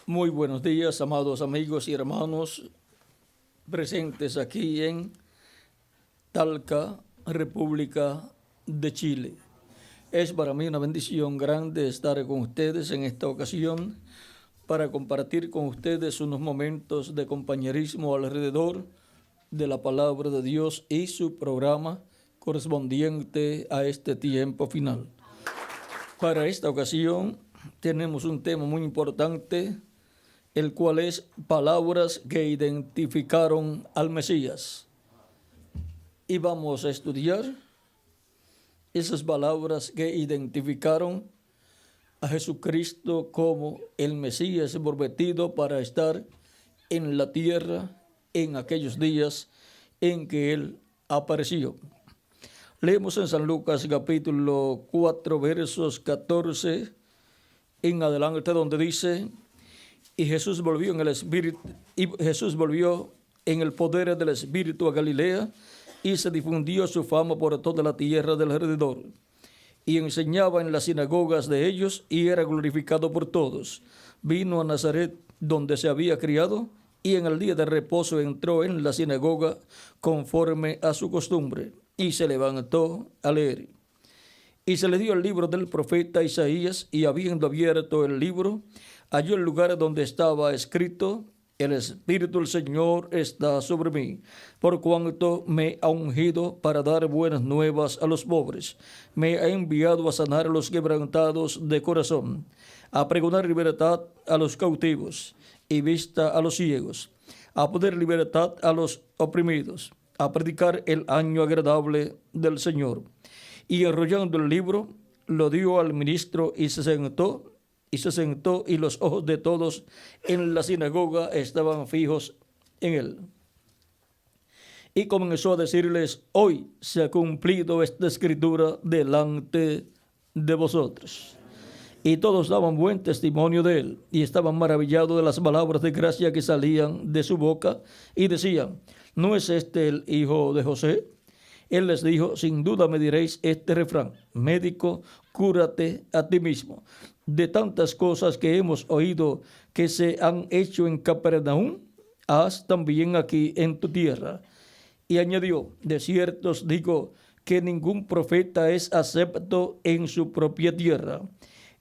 Muy buenos días, amados amigos y hermanos presentes aquí en Talca, República de Chile. Es para mí una bendición grande estar con ustedes en esta ocasión para compartir con ustedes unos momentos de compañerismo alrededor de la palabra de Dios y su programa correspondiente a este tiempo final. Para esta ocasión tenemos un tema muy importante, el cual es palabras que identificaron al Mesías. Y vamos a estudiar esas palabras que identificaron a Jesucristo como el Mesías prometido para estar en la tierra en aquellos días en que Él apareció. Leemos en San Lucas capítulo 4 versos 14 en adelante, donde dice: y Jesús volvió en el poder del Espíritu a Galilea, y se difundió su fama por toda la tierra del alrededor. Y enseñaba en las sinagogas de ellos, y era glorificado por todos. Vino a Nazaret, donde se había criado, y en el día de reposo entró en la sinagoga conforme a su costumbre, y se levantó a leer. Y se le dio el libro del profeta Isaías, y habiendo abierto el libro, halló el lugar donde estaba escrito: el Espíritu del Señor está sobre mí, por cuanto me ha ungido para dar buenas nuevas a los pobres. Me ha enviado a sanar a los quebrantados de corazón, a pregonar libertad a los cautivos y vista a los ciegos, a poner libertad a los oprimidos, a predicar el año agradable del Señor. Y enrollando el libro, lo dio al ministro y se sentó, y los ojos de todos en la sinagoga estaban fijos en él. Y comenzó a decirles: hoy se ha cumplido esta escritura delante de vosotros. Y todos daban buen testimonio de él, y estaban maravillados de las palabras de gracia que salían de su boca, y decían: ¿no es este el hijo de José? Él les dijo: sin duda me diréis este refrán: médico, cúrate a ti mismo. De tantas cosas que hemos oído que se han hecho en Capernaum, haz también aquí en tu tierra. Y añadió: de cierto os digo que ningún profeta es acepto en su propia tierra.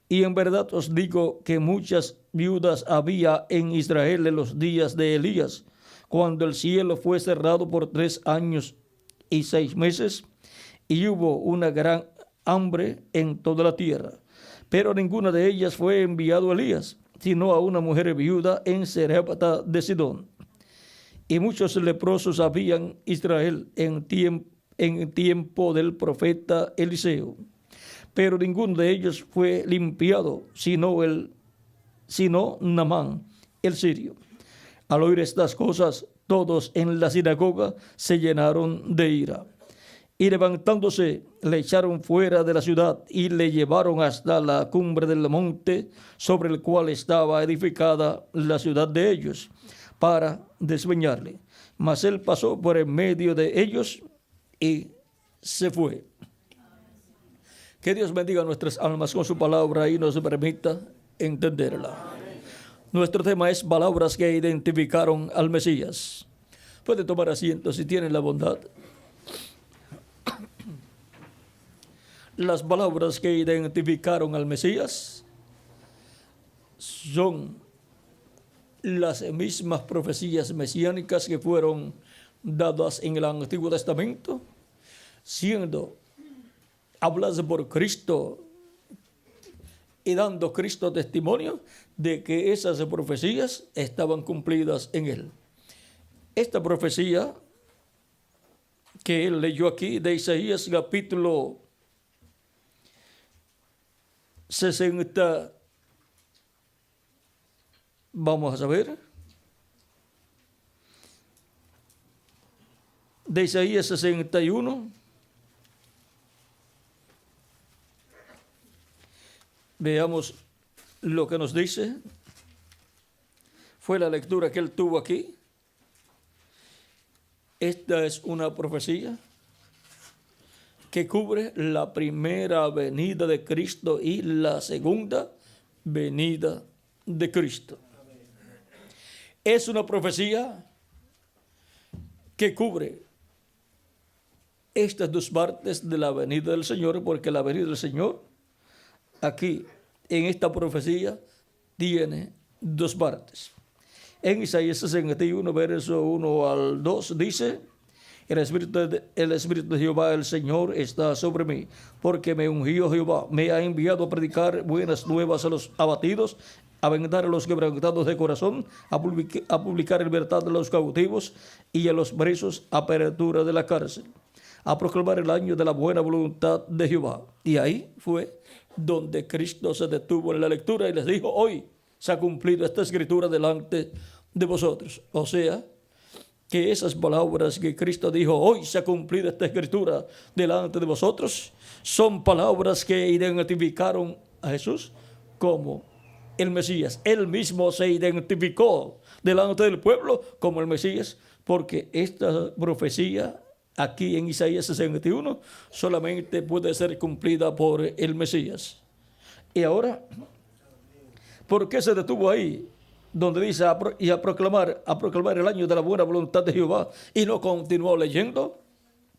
Y en verdad os digo que muchas viudas había en Israel en los días de Elías, cuando el cielo fue cerrado por 3 años y 6 meses, y hubo una gran hambre en toda la tierra. Pero a ninguna de ellas fue enviado Elías, sino a una mujer viuda en Sarepta de Sidón. Y muchos leprosos habían Israel en tiempo del profeta Eliseo. Pero ninguno de ellos fue limpiado, sino Naamán, el sirio. Al oír estas cosas, todos en la sinagoga se llenaron de ira. Y levantándose, le echaron fuera de la ciudad y le llevaron hasta la cumbre del monte sobre el cual estaba edificada la ciudad de ellos, para despeñarle. Mas él pasó por en medio de ellos y se fue. Que Dios bendiga nuestras almas con su palabra y nos permita entenderla. Nuestro tema es palabras que identificaron al Mesías. Puede tomar asiento si tiene la bondad. Las palabras que identificaron al Mesías son las mismas profecías mesiánicas que fueron dadas en el Antiguo Testamento, siendo habladas por Cristo y dando Cristo testimonio de que esas profecías estaban cumplidas en él. Esta profecía que él leyó aquí de Isaías capítulo 60, vamos a ver, de Isaías 61, veamos lo que nos dice. Fue la lectura que él tuvo aquí. Esta es una profecía que cubre la primera venida de Cristo y la segunda venida de Cristo. es una profecía que cubre estas dos partes de la venida del Señor, porque la venida del Señor aquí en esta profecía tiene dos partes. En Isaías 61, verso 1 al 2 dice: el Espíritu de Jehová, el Señor, está sobre mí, porque me ungió Jehová, me ha enviado a predicar buenas nuevas a los abatidos, a vendar a los quebrantados de corazón, a publicar libertad a los cautivos y a los presos apertura de la cárcel, a proclamar el año de la buena voluntad de Jehová. Y ahí fue donde Cristo se detuvo en la lectura y les dijo: hoy se ha cumplido esta escritura delante de vosotros. O sea, que esas palabras que Cristo dijo: hoy se ha cumplido esta escritura delante de vosotros, son palabras que identificaron a Jesús como el Mesías. Él mismo se identificó delante del pueblo como el Mesías, porque esta profecía aquí en Isaías 61 solamente puede ser cumplida por el Mesías. Y ahora, ¿por qué se detuvo ahí? Donde dice a proclamar el año de la buena voluntad de Jehová, y no continuó leyendo.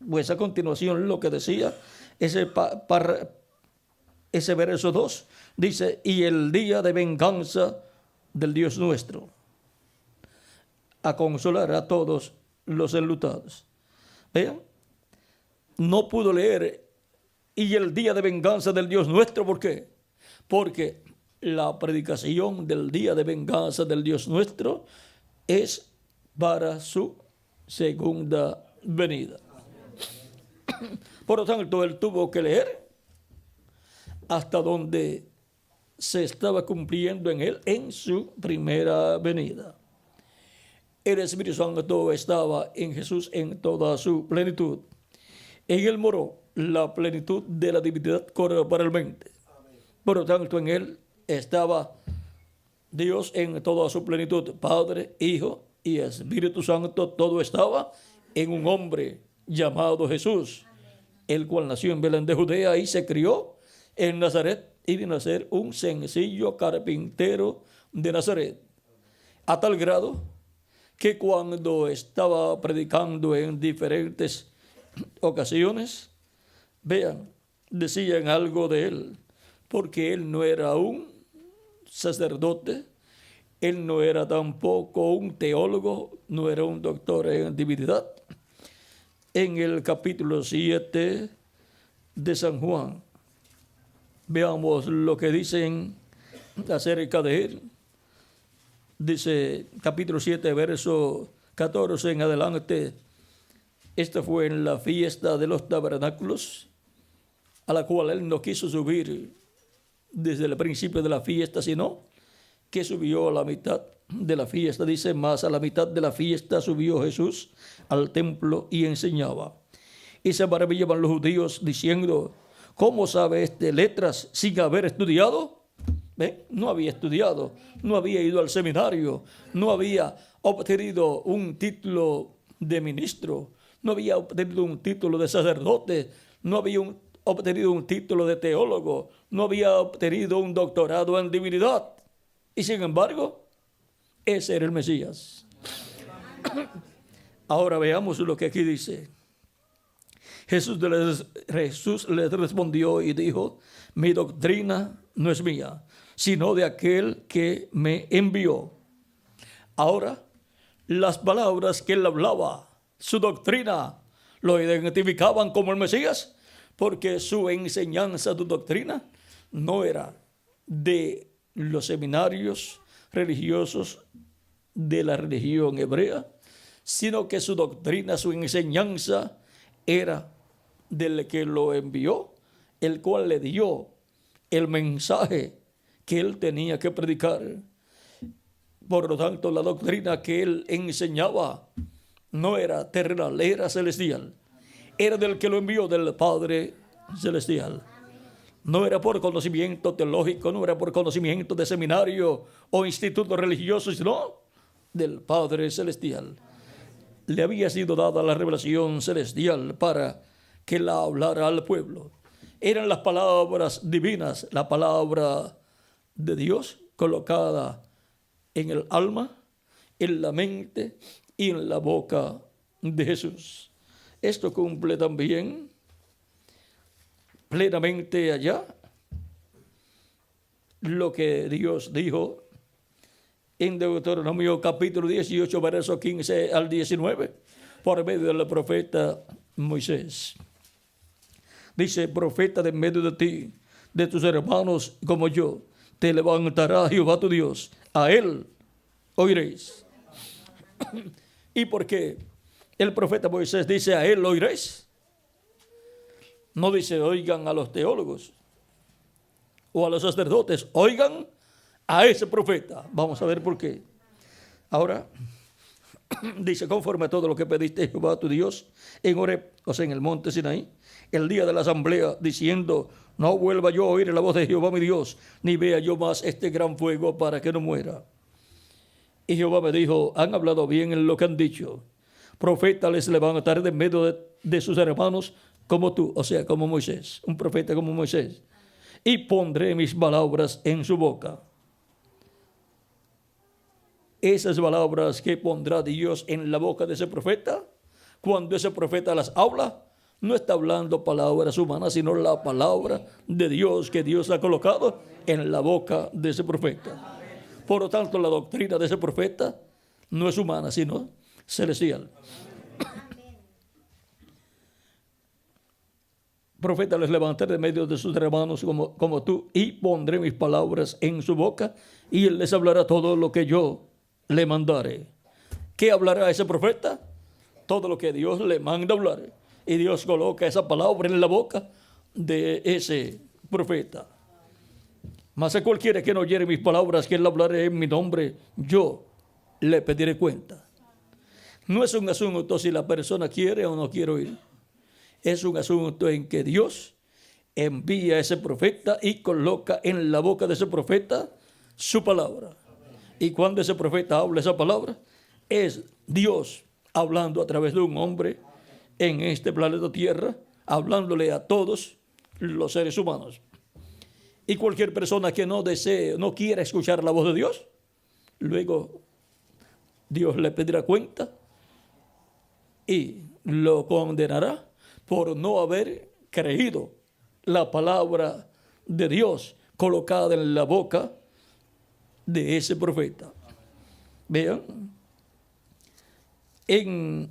Pues a continuación lo que decía ese verso 2 dice: y el día de venganza del Dios nuestro, a consolar a todos los enlutados. Vean, no pudo leer y el día de venganza del Dios nuestro. ¿Por qué? Porque la predicación del día de venganza del Dios nuestro es para su segunda venida. Por lo tanto, él tuvo que leer hasta donde se estaba cumpliendo en él en su primera venida. El Espíritu Santo estaba en Jesús en toda su plenitud. En él moró la plenitud de la divinidad corporalmente. Por lo tanto, en él estaba Dios en toda su plenitud, Padre, Hijo y Espíritu Santo. Todo estaba en un hombre llamado Jesús, el cual nació en Belén de Judea y se crió en Nazaret, y de nacer un sencillo carpintero de Nazaret, a tal grado que cuando estaba predicando en diferentes ocasiones, vean, decían algo de él, porque él no era un sacerdote, él no era tampoco un teólogo, no era un doctor en divinidad. En el capítulo 7 de San Juan, veamos lo que dicen acerca de él. Dice capítulo 7, verso 14 en adelante: esta fue en la fiesta de los tabernáculos, a la cual él no quiso subir desde el principio de la fiesta, sino que subió a la mitad de la fiesta. Dice: más a la mitad de la fiesta subió Jesús al templo y enseñaba. Y se maravillaban los judíos diciendo: ¿cómo sabe este letras sin haber estudiado? ¿Ven? No había estudiado, no había ido al seminario, no había obtenido un título de ministro, no había obtenido un título de sacerdote, no había obtenido un título de teólogo, no había obtenido un doctorado en divinidad. Y sin embargo, ese era el Mesías. Ahora veamos lo que aquí dice. Jesús les respondió y dijo: mi doctrina no es mía, sino de aquel que me envió. Ahora, las palabras que él hablaba, su doctrina, lo identificaban como el Mesías, porque su enseñanza, su doctrina, no era de los seminarios religiosos de la religión hebrea, sino que su doctrina, su enseñanza, era del que lo envió, el cual le dio el mensaje que él tenía que predicar. Por lo tanto, la doctrina que él enseñaba no era terrenal, era celestial. Era del que lo envió, del Padre celestial. No era por conocimiento teológico, no era por conocimiento de seminario o instituto religioso, sino del Padre celestial. Le había sido dada la revelación celestial para que la hablara al pueblo. Eran las palabras divinas, la palabra de Dios colocada en el alma en la mente y en la boca de Jesús. Esto cumple también plenamente allá lo que Dios dijo en Deuteronomio capítulo 18, versos 15 al 19, por medio del profeta Moisés. Dice: profeta de en medio de ti, de tus hermanos como yo, te levantará Jehová tu Dios, a él oiréis. ¿Y por qué el profeta Moisés dice a él oiréis? No dice oigan a los teólogos o a los sacerdotes, oigan a ese profeta. Vamos a ver por qué. Ahora, dice: conforme a todo lo que pediste Jehová tu Dios en Horeb, o sea, en el monte Sinaí, el día de la asamblea, diciendo: no vuelva yo a oír la voz de Jehová mi Dios, ni vea yo más este gran fuego para que no muera. Y Jehová me dijo: han hablado bien en lo que han dicho. Profeta les levantaré de en medio de sus hermanos como tú, o sea, como Moisés, un profeta como Moisés, y pondré mis palabras en su boca. Esas palabras que pondrá Dios en la boca de ese profeta, cuando ese profeta las habla, no está hablando palabras humanas, sino la palabra de Dios que Dios ha colocado en la boca de ese profeta. Por lo tanto, la doctrina de ese profeta no es humana, sino celestial. Profeta les levantaré de medio de sus hermanos como tú, y pondré mis palabras en su boca, y él les hablará todo lo que yo le mandare. ¿Qué hablará ese profeta? Todo lo que Dios le manda hablar. Y Dios coloca esa palabra en la boca de ese profeta. Mas a cualquiera que no oyere mis palabras, que él hablaré en mi nombre, yo le pediré cuenta. No es un asunto si la persona quiere o no quiere oír. Es un asunto en que Dios envía a ese profeta y coloca en la boca de ese profeta su palabra. Y cuando ese profeta habla esa palabra, es Dios hablando a través de un hombre en este planeta Tierra, hablándole a todos los seres humanos. Y cualquier persona que no desee, no quiera escuchar la voz de Dios, luego Dios le pedirá cuenta y lo condenará por no haber creído la palabra de Dios colocada en la boca de ese profeta. Vean, en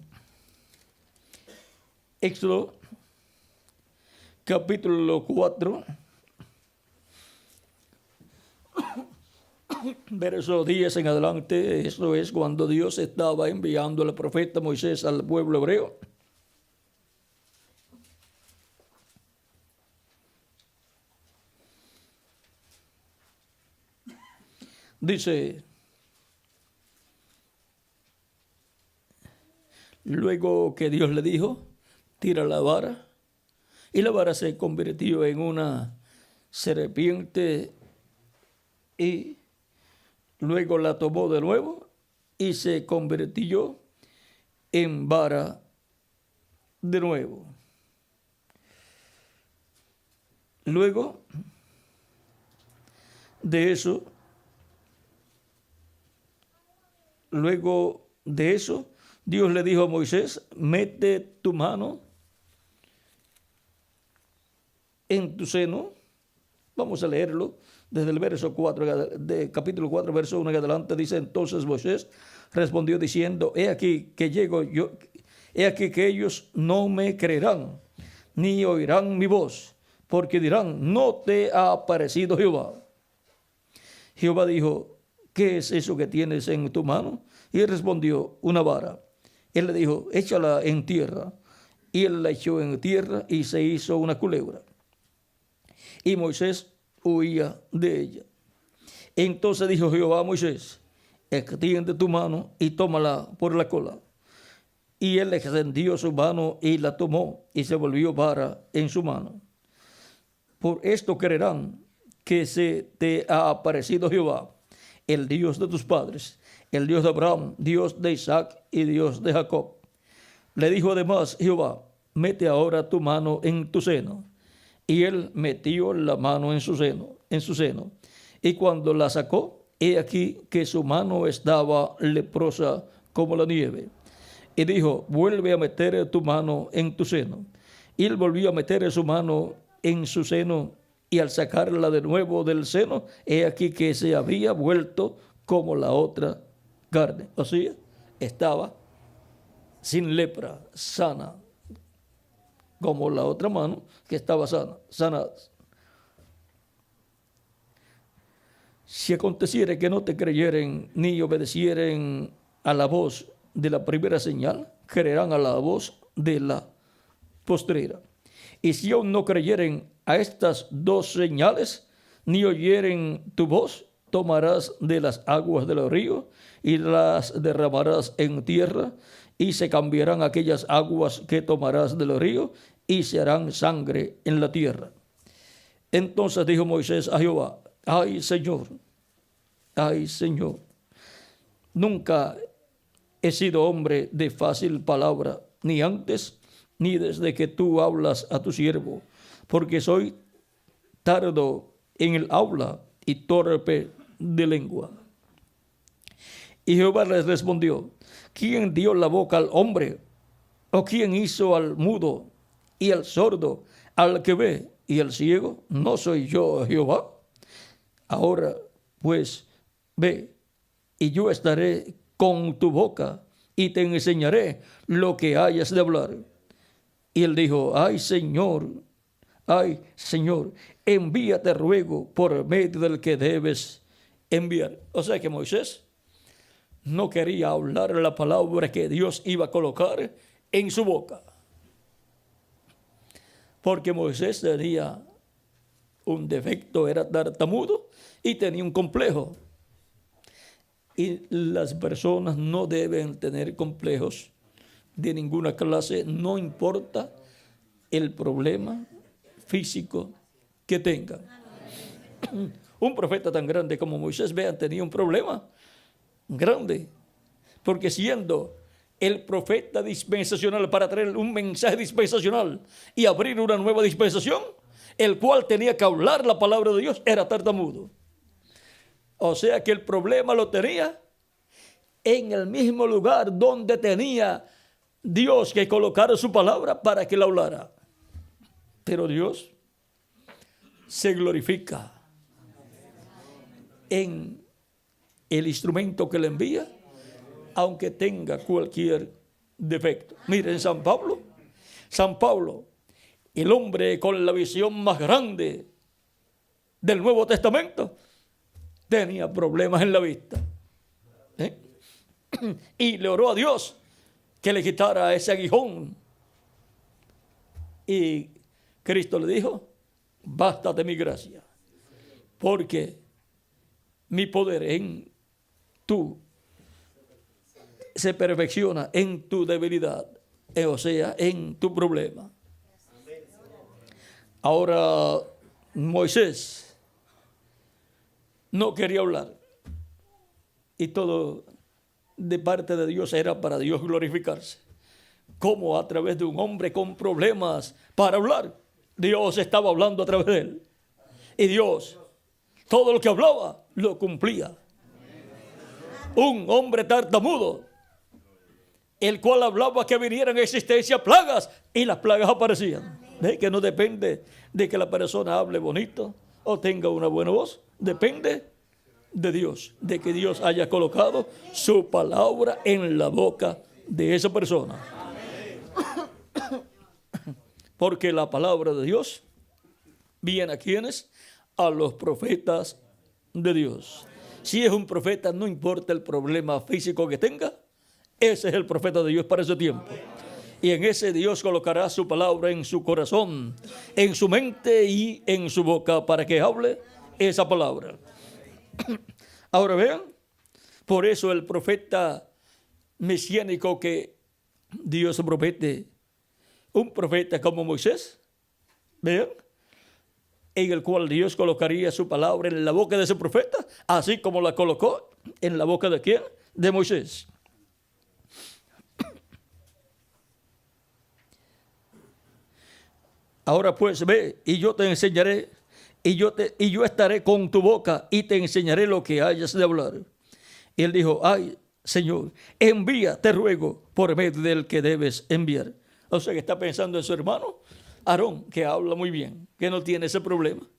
Éxodo capítulo 4, verso 10 en adelante, eso es cuando Dios estaba enviando al profeta Moisés al pueblo hebreo. Dice: luego que Dios le dijo, tira la vara, y la vara se convirtió en una serpiente, y luego la tomó de nuevo y se convirtió en vara de nuevo. Luego de eso, Dios le dijo a Moisés: mete tu mano en tu seno. Vamos a leerlo desde el verso 4, de capítulo 4, verso 1 en adelante. Dice: entonces Moisés respondió diciendo: he aquí que llego yo, he aquí que ellos no me creerán, ni oirán mi voz, porque dirán: no te ha aparecido Jehová. Jehová dijo: ¿qué es eso que tienes en tu mano? Y él respondió: una vara. Él le dijo: échala en tierra. Y él la echó en tierra y se hizo una culebra. Y Moisés huía de ella. Entonces dijo Jehová a Moisés: extiende tu mano y tómala por la cola. Y él extendió su mano y la tomó, y se volvió vara en su mano. Por esto creerán que se te ha aparecido Jehová, el Dios de tus padres, el Dios de Abraham, Dios de Isaac y Dios de Jacob. Le dijo además Jehová: mete ahora tu mano en tu seno. Y él metió la mano en su seno. Y cuando la sacó, he aquí que su mano estaba leprosa como la nieve. Y dijo, vuelve a meter tu mano en tu seno. Y él volvió a meter su mano en su seno, y al sacarla de nuevo del seno, he aquí que se había vuelto como la otra carne. O sea, estaba sin lepra, sana, como la otra mano que estaba sanada. Si aconteciere que no te creyeren ni obedecieren a la voz de la primera señal, creerán a la voz de la postrera. Y si aún no creyeren a estas dos señales, ni oyeren tu voz, tomarás de las aguas del río y las derramarás en tierra, y se cambiarán aquellas aguas que tomarás del río y se harán sangre en la tierra. Entonces dijo Moisés a Jehová, ay Señor, nunca he sido hombre de fácil palabra, ni antes, ni desde que tú hablas a tu siervo, porque soy tardo en el habla y torpe de lengua. Y Jehová les respondió, ¿quién dio la boca al hombre? ¿O quién hizo al mudo y al sordo, al que ve y al ciego? ¿No soy yo Jehová? Ahora pues ve, y yo estaré con tu boca y te enseñaré lo que hayas de hablar. Y él dijo, ay Señor, envíate ruego por medio del que debes enviar. O sea que Moisés no quería hablar la palabra que Dios iba a colocar en su boca, porque Moisés tenía un defecto, era tartamudo y tenía un complejo. Y las personas no deben tener complejos de ninguna clase, no importa el problema físico que tengan. Un profeta tan grande como Moisés, vean, tenía un problema grande, porque siendo el profeta dispensacional para traer un mensaje dispensacional y abrir una nueva dispensación, el cual tenía que hablar la palabra de Dios, era tartamudo. O sea que el problema lo tenía en el mismo lugar donde tenía Dios que colocar su palabra para que la hablara. Pero Dios se glorifica en el instrumento que le envía, aunque tenga cualquier defecto. Miren, San Pablo, el hombre con la visión más grande del Nuevo Testamento, tenía problemas en la vista. Y le oró a Dios que le quitara ese aguijón. Y Cristo le dijo, bástate mi gracia, porque mi poder en tú se perfecciona en tu debilidad, o sea, en tu problema. Ahora, Moisés no quería hablar, y todo de parte de Dios era para Dios glorificarse. Como a través de un hombre con problemas para hablar, Dios estaba hablando a través de él. Y Dios, todo lo que hablaba, lo cumplía. Un hombre tartamudo, el cual hablaba que vinieran a existencia plagas, y las plagas aparecían. ¿Ve? Que no depende de que la persona hable bonito o tenga una buena voz, depende de Dios, de que Dios haya colocado su palabra en la boca de esa persona. Porque la palabra de Dios viene a quienes, a los profetas de Dios. Si es un profeta, no importa el problema físico que tenga, ese es el profeta de Dios para ese tiempo. Y en ese Dios colocará su palabra en su corazón, en su mente y en su boca para que hable esa palabra. Ahora vean, por eso el profeta mesiánico que Dios promete, un profeta como Moisés, vean, en el cual Dios colocaría su palabra en la boca de ese profeta, así como la colocó en la boca de ¿quién? De Moisés. Ahora pues ve, y yo te enseñaré y yo estaré con tu boca y te enseñaré lo que hayas de hablar. Y él dijo, ay, Señor, envía, te ruego, por medio del que debes enviar. O sea que está pensando en su hermano Aarón, que habla muy bien, que no tiene ese problema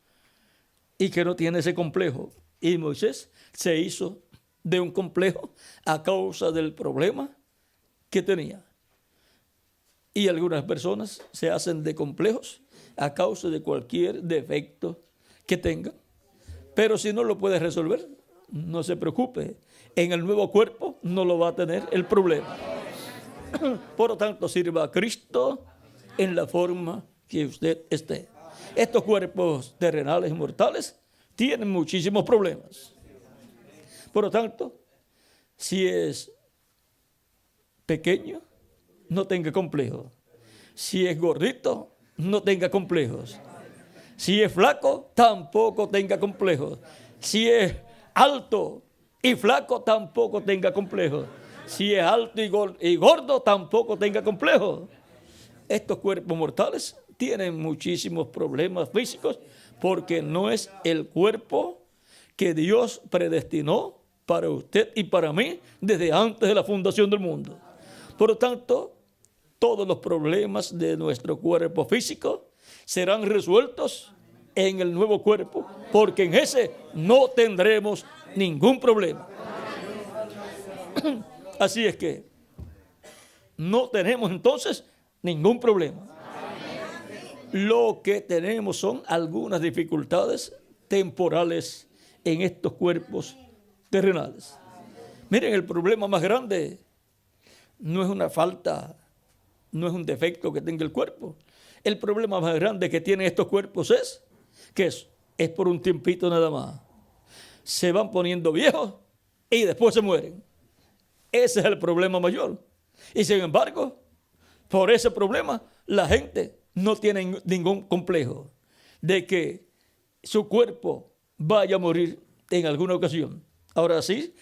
y que no tiene ese complejo. Y Moisés se hizo de un complejo a causa del problema que tenía. Y algunas personas se hacen de complejos a causa de cualquier defecto que tengan. Pero si no lo puede resolver, no se preocupe. En el nuevo cuerpo no lo va a tener el problema. Por lo tanto, sirva a Cristo en la forma que usted esté. Estos cuerpos terrenales y mortales tienen muchísimos problemas. Por lo tanto, si es pequeño, no tenga complejos. Si es gordito, no tenga complejos. Si es flaco, tampoco tenga complejos. Si es alto y flaco, tampoco tenga complejos. Si es alto y gordo, tampoco tenga complejos. Estos cuerpos mortales tienen muchísimos problemas físicos porque no es el cuerpo que Dios predestinó para usted y para mí desde antes de la fundación del mundo. Por lo tanto, todos los problemas de nuestro cuerpo físico serán resueltos en el nuevo cuerpo, porque en ese no tendremos ningún problema. Así es que no tenemos entonces ningún problema. Lo que tenemos son algunas dificultades temporales en estos cuerpos terrenales. Miren, el problema más grande no es una falta, no es un defecto que tenga el cuerpo. El problema más grande que tienen estos cuerpos es que es por un tiempito nada más. Se van poniendo viejos y después se mueren. Ese es el problema mayor. Y sin embargo, por ese problema, la gente no tiene ningún complejo de que su cuerpo vaya a morir en alguna ocasión. Ahora sí,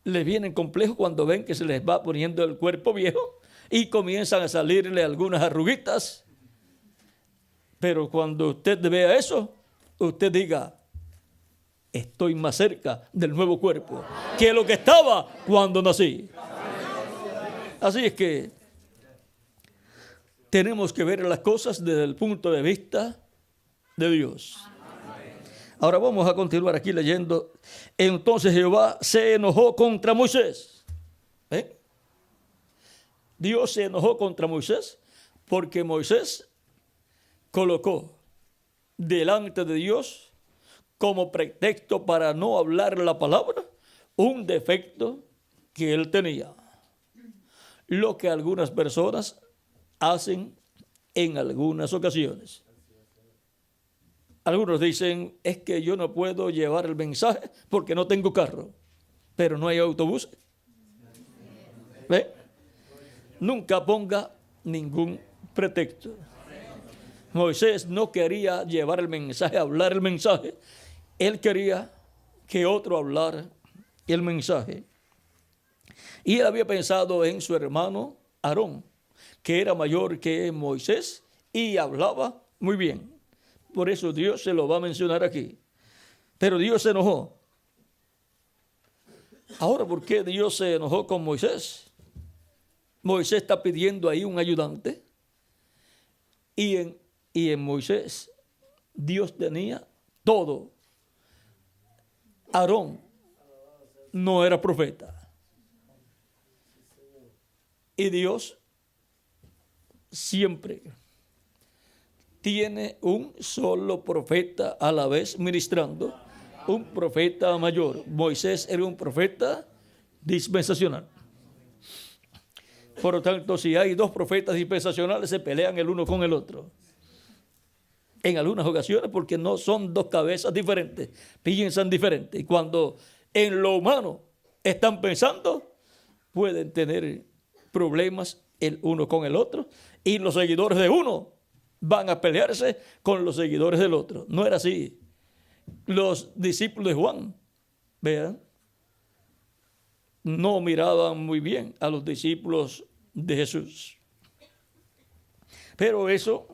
les vienen complejos cuando ven que se les va poniendo el cuerpo viejo y comienzan a salirle algunas arruguitas. Pero cuando usted vea eso, usted diga, estoy más cerca del nuevo cuerpo que lo que estaba cuando nací. Así es que tenemos que ver las cosas desde el punto de vista de Dios. Ahora vamos a continuar aquí leyendo. Entonces Jehová se enojó contra Moisés. Dios se enojó contra Moisés porque Moisés colocó delante de Dios como pretexto para no hablar la palabra un defecto que él tenía. Lo que algunas personas hacen en algunas ocasiones. Algunos dicen, es que yo no puedo llevar el mensaje porque no tengo carro, pero no hay autobús. ¿Ve? Nunca ponga ningún pretexto. Moisés no quería llevar el mensaje, hablar el mensaje. Él quería que otro hablara el mensaje. Y él había pensado en su hermano Aarón, que era mayor que Moisés y hablaba muy bien. Por eso Dios se lo va a mencionar aquí. Pero Dios se enojó. Ahora, ¿por qué Dios se enojó con Moisés? Moisés está pidiendo ahí un ayudante. Y en Moisés Dios tenía todo. Aarón no era profeta. Y Dios siempre tiene un solo profeta a la vez ministrando, un profeta mayor. Moisés era un profeta dispensacional. Por lo tanto, si hay dos profetas dispensacionales, se pelean el uno con el otro. En algunas ocasiones, porque no son dos cabezas diferentes, piensan diferente. Y cuando en lo humano están pensando, pueden tener problemas el uno con el otro, y los seguidores de uno van a pelearse con los seguidores del otro. No era así. Los discípulos de Juan, vean, no miraban muy bien a los discípulos de Jesús. Pero eso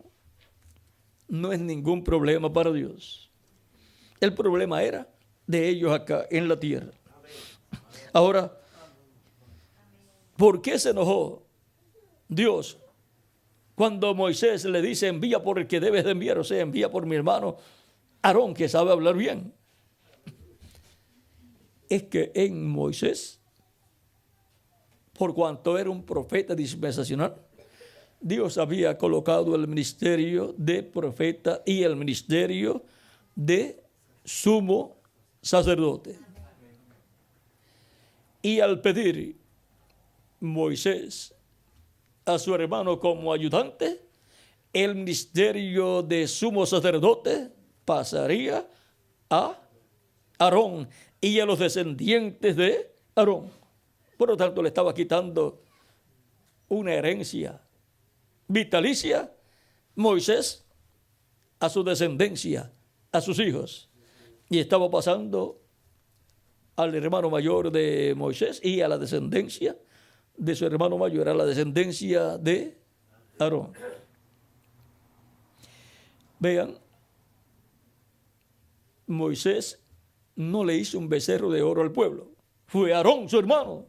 no es ningún problema para Dios. El problema era de ellos acá en la tierra. Ahora, ¿por qué se enojó Dios cuando Moisés le dice envía por el que debes de enviar? O sea, envía por mi hermano Aarón, que sabe hablar bien. Es que en Moisés, por cuanto era un profeta dispensacional, Dios había colocado el ministerio de profeta y el ministerio de sumo sacerdote. Y al pedir Moisés a su hermano como ayudante, el ministerio de sumo sacerdote pasaría a Aarón y a los descendientes de Aarón. Por lo tanto, le estaba quitando una herencia vitalicia Moisés a su descendencia, a sus hijos. Y estaba pasando al hermano mayor de Moisés y a la descendencia de su hermano mayor, a la descendencia de Aarón. Vean, Moisés no le hizo un becerro de oro al pueblo. Fue Aarón, su hermano,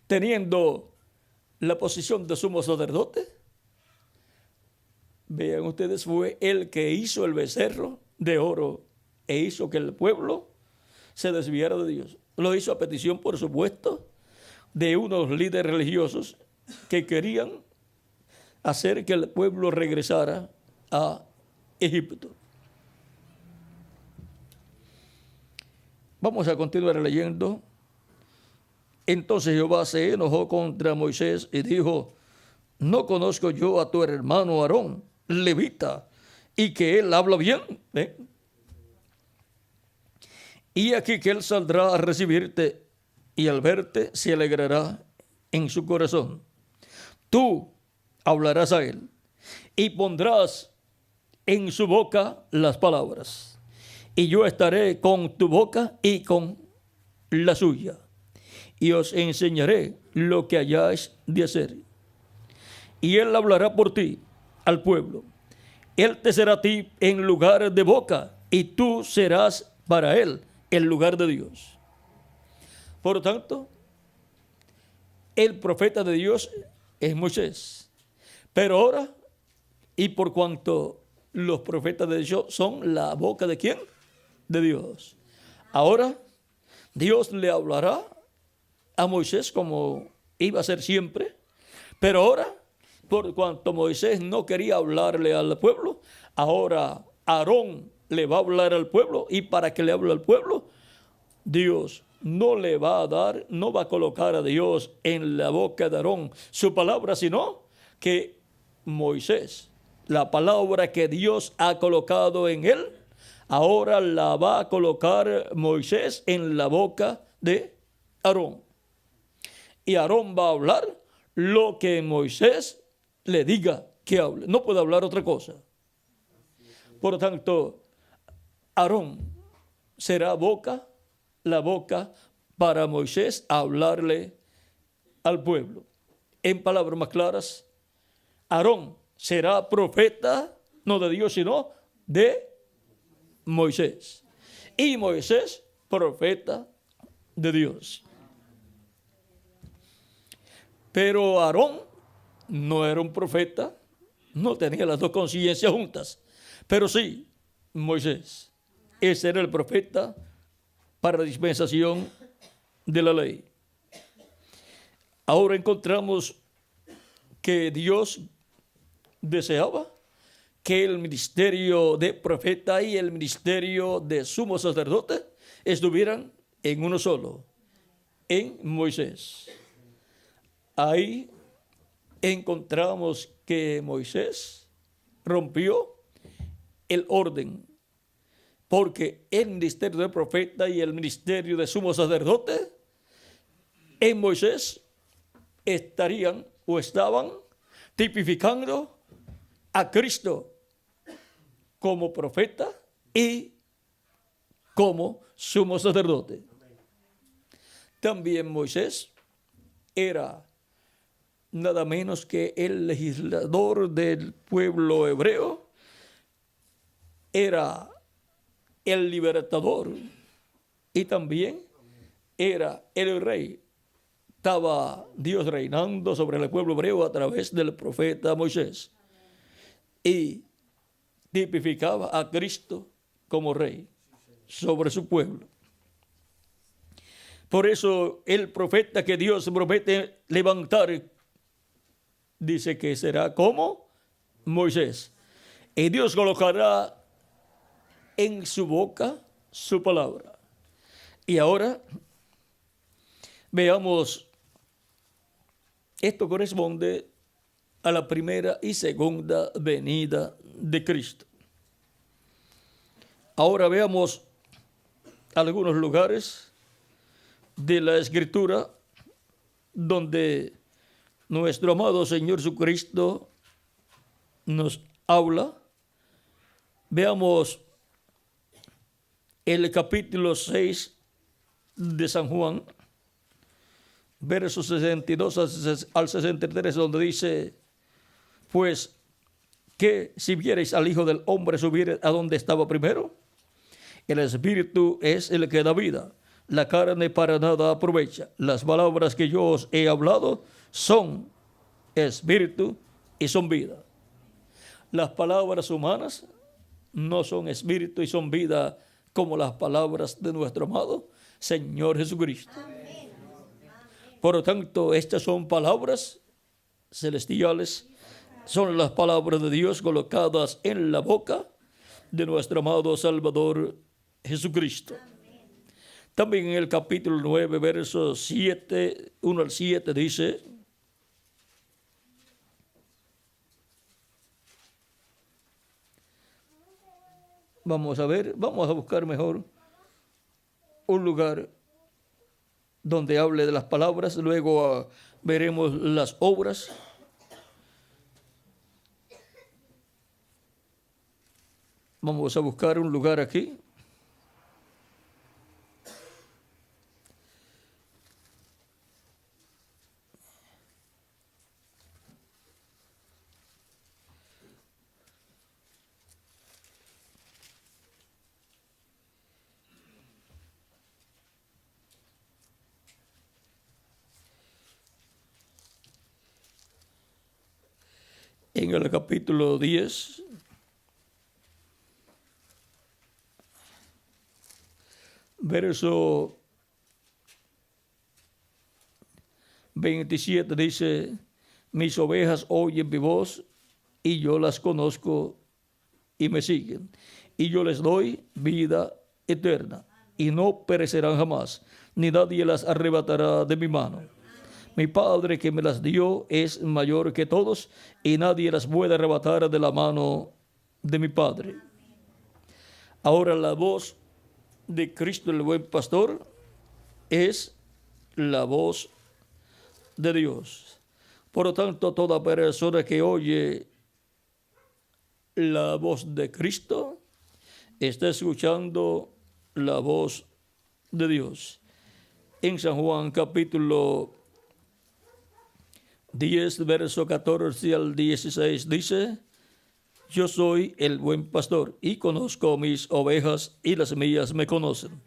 teniendo la posición de sumo sacerdote. Vean ustedes, fue el que hizo el becerro de oro e hizo que el pueblo se desviara de Dios. Lo hizo a petición, por supuesto, de unos líderes religiosos que querían hacer que el pueblo regresara a Egipto. Vamos a continuar leyendo. Entonces Jehová se enojó contra Moisés y dijo: ¿no conozco yo a tu hermano Aarón, levita, y que él habla bien? Y aquí que él saldrá a recibirte, y al verte se alegrará en su corazón. Tú hablarás a él, y pondrás en su boca las palabras, y yo estaré con tu boca y con la suya, y os enseñaré lo que hayáis de hacer. Y él hablará por ti al pueblo. Él te será a ti en lugar de boca, y tú serás para él el lugar de Dios. Por lo tanto, el profeta de Dios es Moisés. Pero ahora, y por cuanto los profetas de Dios son la boca de ¿quién? De Dios. Ahora, Dios le hablará a Moisés como iba a ser siempre. Pero ahora, por cuanto Moisés no quería hablarle al pueblo, ahora Aarón le va a hablar al pueblo, y para que le hable al pueblo, Dios no le va a dar, no va a colocar a Dios en la boca de Aarón su palabra, sino que Moisés, la palabra que Dios ha colocado en él, ahora la va a colocar Moisés en la boca de Aarón. Y Aarón va a hablar lo que Moisés le diga que hable. No puede hablar otra cosa. Por lo tanto, Aarón será la boca para Moisés a hablarle al pueblo. En palabras más claras, Aarón será profeta, no de Dios, sino de Moisés. Y Moisés, profeta de Dios. Pero Aarón no era un profeta, no tenía las dos conciencias juntas. Pero sí, Moisés, ese era el profeta para la dispensación de la ley. Ahora encontramos que Dios deseaba que el ministerio de profeta y el ministerio de sumo sacerdote estuvieran en uno solo, en Moisés. Ahí encontramos que Moisés rompió el orden, porque el ministerio de profeta y el ministerio de sumo sacerdote en Moisés estarían o estaban tipificando a Cristo como profeta y como sumo sacerdote. También Moisés era nada menos que el legislador del pueblo hebreo, era el libertador y también era el rey. Estaba Dios reinando sobre el pueblo hebreo a través del profeta Moisés y tipificaba a Cristo como rey sobre su pueblo. Por eso el profeta que Dios promete levantar dice que será como Moisés. Y Dios colocará en su boca su palabra. Y ahora veamos, esto corresponde a la primera y segunda venida de Cristo. Ahora veamos algunos lugares de la Escritura donde nuestro amado Señor Jesucristo nos habla. Veamos el capítulo 6 de San Juan, versos 62 al 63, donde dice, pues, que si viereis al Hijo del Hombre subir a donde estaba primero, el Espíritu es el que da vida, la carne para nada aprovecha. Las palabras que yo os he hablado son espíritu y son vida. Las palabras humanas no son espíritu y son vida como las palabras de nuestro amado Señor Jesucristo. Por lo tanto, estas son palabras celestiales, son las palabras de Dios colocadas en la boca de nuestro amado Salvador Jesucristo. También en el capítulo 9, versos 7, 1 al 7 dice, vamos a buscar mejor un lugar donde hable de las palabras, luego veremos las obras. Vamos a buscar un lugar aquí. En el capítulo 10, verso 27 dice, mis ovejas oyen mi voz y yo las conozco y me siguen. Y yo les doy vida eterna y no perecerán jamás, ni nadie las arrebatará de mi mano. Mi Padre que me las dio es mayor que todos y nadie las puede arrebatar de la mano de mi Padre. Ahora la voz de Cristo el buen pastor es la voz de Dios. Por lo tanto, toda persona que oye la voz de Cristo está escuchando la voz de Dios. En San Juan capítulo 10, verso 14 al 16 dice, yo soy el buen pastor y conozco mis ovejas y las mías me conocen.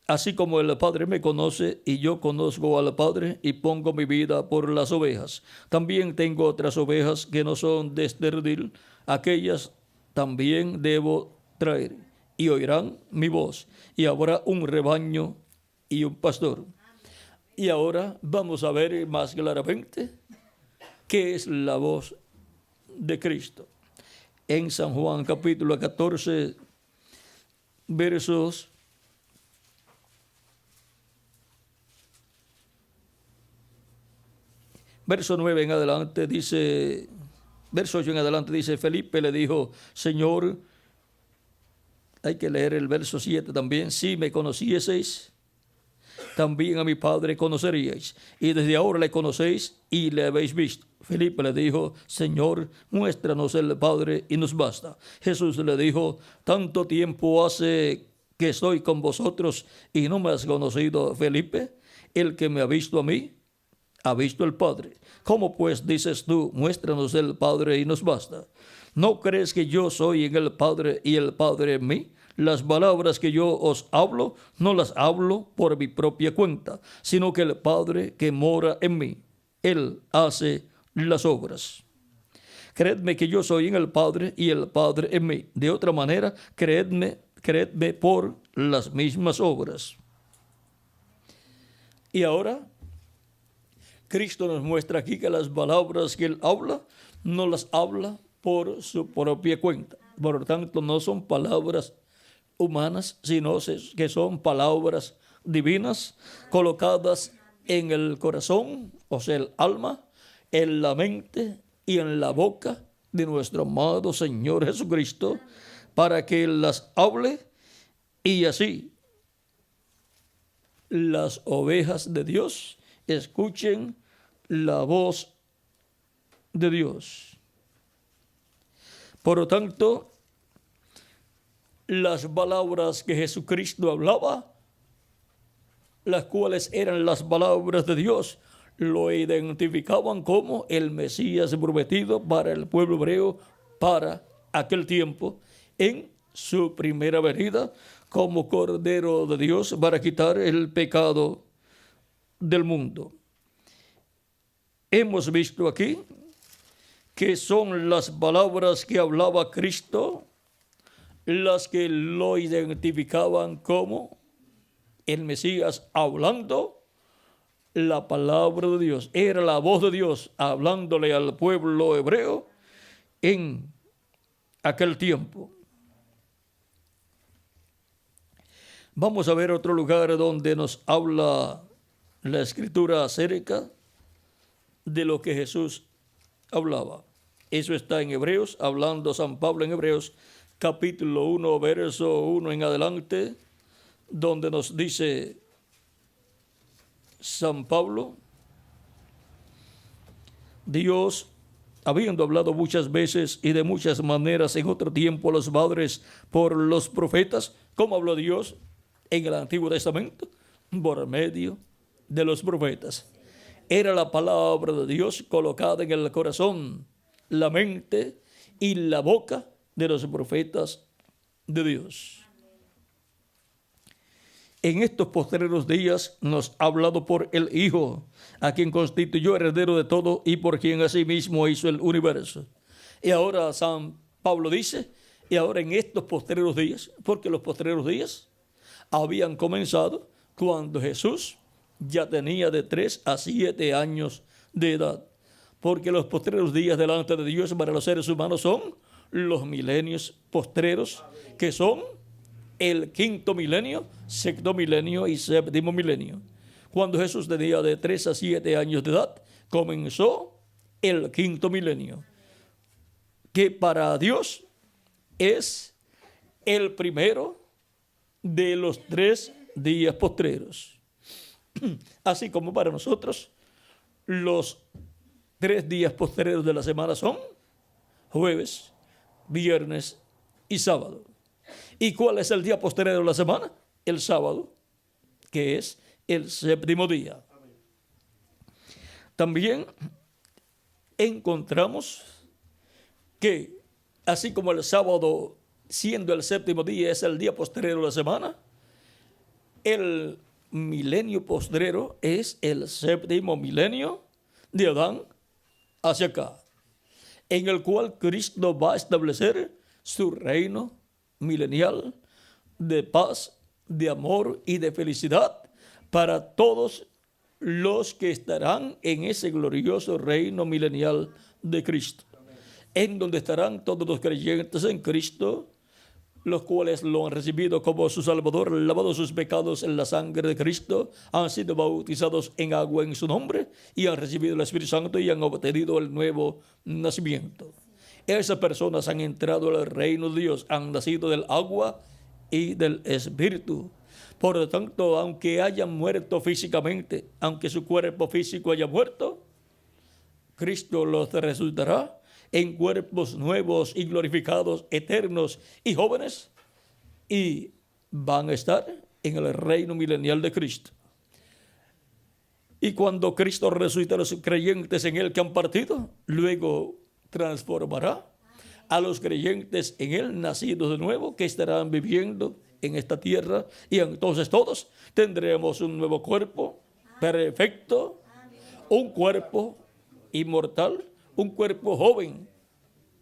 Así como el Padre me conoce y yo conozco al Padre y pongo mi vida por las ovejas. También tengo otras ovejas que no son de este redil, aquellas también debo traer y oirán mi voz y habrá un rebaño y un pastor. Y ahora vamos a ver más claramente qué es la voz de Cristo. En San Juan capítulo 14, verso 9 en adelante dice, verso 8 en adelante dice, Felipe le dijo, Señor, hay que leer el verso 7 también, si me conocieseis, también a mi Padre conoceríais, y desde ahora le conocéis y le habéis visto. Felipe le dijo, Señor, muéstranos el Padre y nos basta. Jesús le dijo, tanto tiempo hace que estoy con vosotros y no me has conocido, Felipe. El que me ha visto a mí, ha visto el Padre. ¿Cómo pues dices tú, muéstranos el Padre y nos basta? ¿No crees que yo soy en el Padre y el Padre en mí? Las palabras que yo os hablo, no las hablo por mi propia cuenta, sino que el Padre que mora en mí, Él hace las obras. Creedme que yo soy en el Padre y el Padre en mí. De otra manera, creedme por las mismas obras. Y ahora, Cristo nos muestra aquí que las palabras que Él habla, no las habla por su propia cuenta. Por lo tanto, no son palabras humanas, sino que son palabras divinas colocadas en el corazón, o sea, el alma, en la mente y en la boca de nuestro amado Señor Jesucristo, para que Él las hable y así las ovejas de Dios escuchen la voz de Dios. Por lo tanto, las palabras que Jesucristo hablaba, las cuales eran las palabras de Dios, lo identificaban como el Mesías prometido para el pueblo hebreo para aquel tiempo, en su primera venida como Cordero de Dios para quitar el pecado del mundo. Hemos visto aquí que son las palabras que hablaba Cristo las que lo identificaban como el Mesías hablando la palabra de Dios. Era la voz de Dios hablándole al pueblo hebreo en aquel tiempo. Vamos a ver otro lugar donde nos habla la Escritura acerca de lo que Jesús hablaba. Eso está en Hebreos, hablando San Pablo en Hebreos, capítulo 1, verso 1 en adelante, donde nos dice San Pablo: Dios, habiendo hablado muchas veces y de muchas maneras en otro tiempo a los padres por los profetas. ¿Cómo habló Dios en el Antiguo Testamento? Por medio de los profetas. Era la palabra de Dios colocada en el corazón, la mente y la boca de los profetas de Dios. En estos postreros días nos ha hablado por el Hijo, a quien constituyó heredero de todo y por quien asimismo hizo el universo. Y ahora San Pablo dice, y ahora en estos postreros días, porque los postreros días habían comenzado cuando Jesús ya tenía de 3 a 7 años de edad. Porque los postreros días delante de Dios para los seres humanos son los milenios postreros, que son el 5.º milenio, 6.º milenio y 7.º milenio. Cuando Jesús tenía de 3 a 7 años de edad, comenzó el 5.º milenio, que para Dios es el primero de los 3 días postreros. Así como para nosotros los 3 días postreros de la semana son jueves, viernes y sábado. ¿Y cuál es el día postrero de la semana? El sábado, que es el 7.º día. También encontramos que así como el sábado, siendo el 7.º día, es el día postrero de la semana, el milenio postrero es el 7.º milenio de Adán hacia acá, en el cual Cristo va a establecer su reino milenial de paz, de amor y de felicidad para todos los que estarán en ese glorioso reino milenial de Cristo, en donde estarán todos los creyentes en Cristo, los cuales lo han recibido como su Salvador, lavado sus pecados en la sangre de Cristo, han sido bautizados en agua en su nombre y han recibido el Espíritu Santo y han obtenido el nuevo nacimiento. Esas personas han entrado al reino de Dios, han nacido del agua y del Espíritu. Por lo tanto, aunque hayan muerto físicamente, aunque su cuerpo físico haya muerto, Cristo los resucitará en cuerpos nuevos y glorificados, eternos y jóvenes, y van a estar en el reino milenial de Cristo. Y cuando Cristo resucite a los creyentes en Él que han partido, luego transformará a los creyentes en Él, nacidos de nuevo, que estarán viviendo en esta tierra, y entonces todos tendremos un nuevo cuerpo perfecto, un cuerpo inmortal, un cuerpo joven,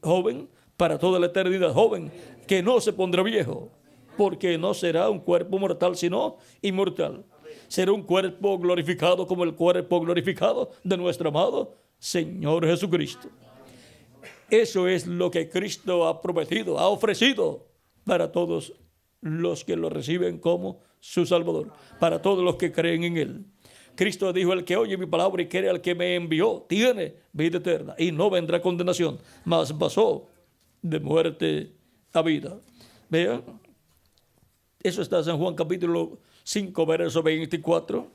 joven para toda la eternidad, joven, que no se pondrá viejo, porque no será un cuerpo mortal, sino inmortal. Será un cuerpo glorificado como el cuerpo glorificado de nuestro amado Señor Jesucristo. Eso es lo que Cristo ha prometido, ha ofrecido para todos los que lo reciben como su Salvador, para todos los que creen en Él. Cristo dijo: el que oye mi palabra y cree al que me envió, tiene vida eterna y no vendrá condenación, mas pasó de muerte a vida. Vean, eso está en San Juan capítulo 5, verso 24.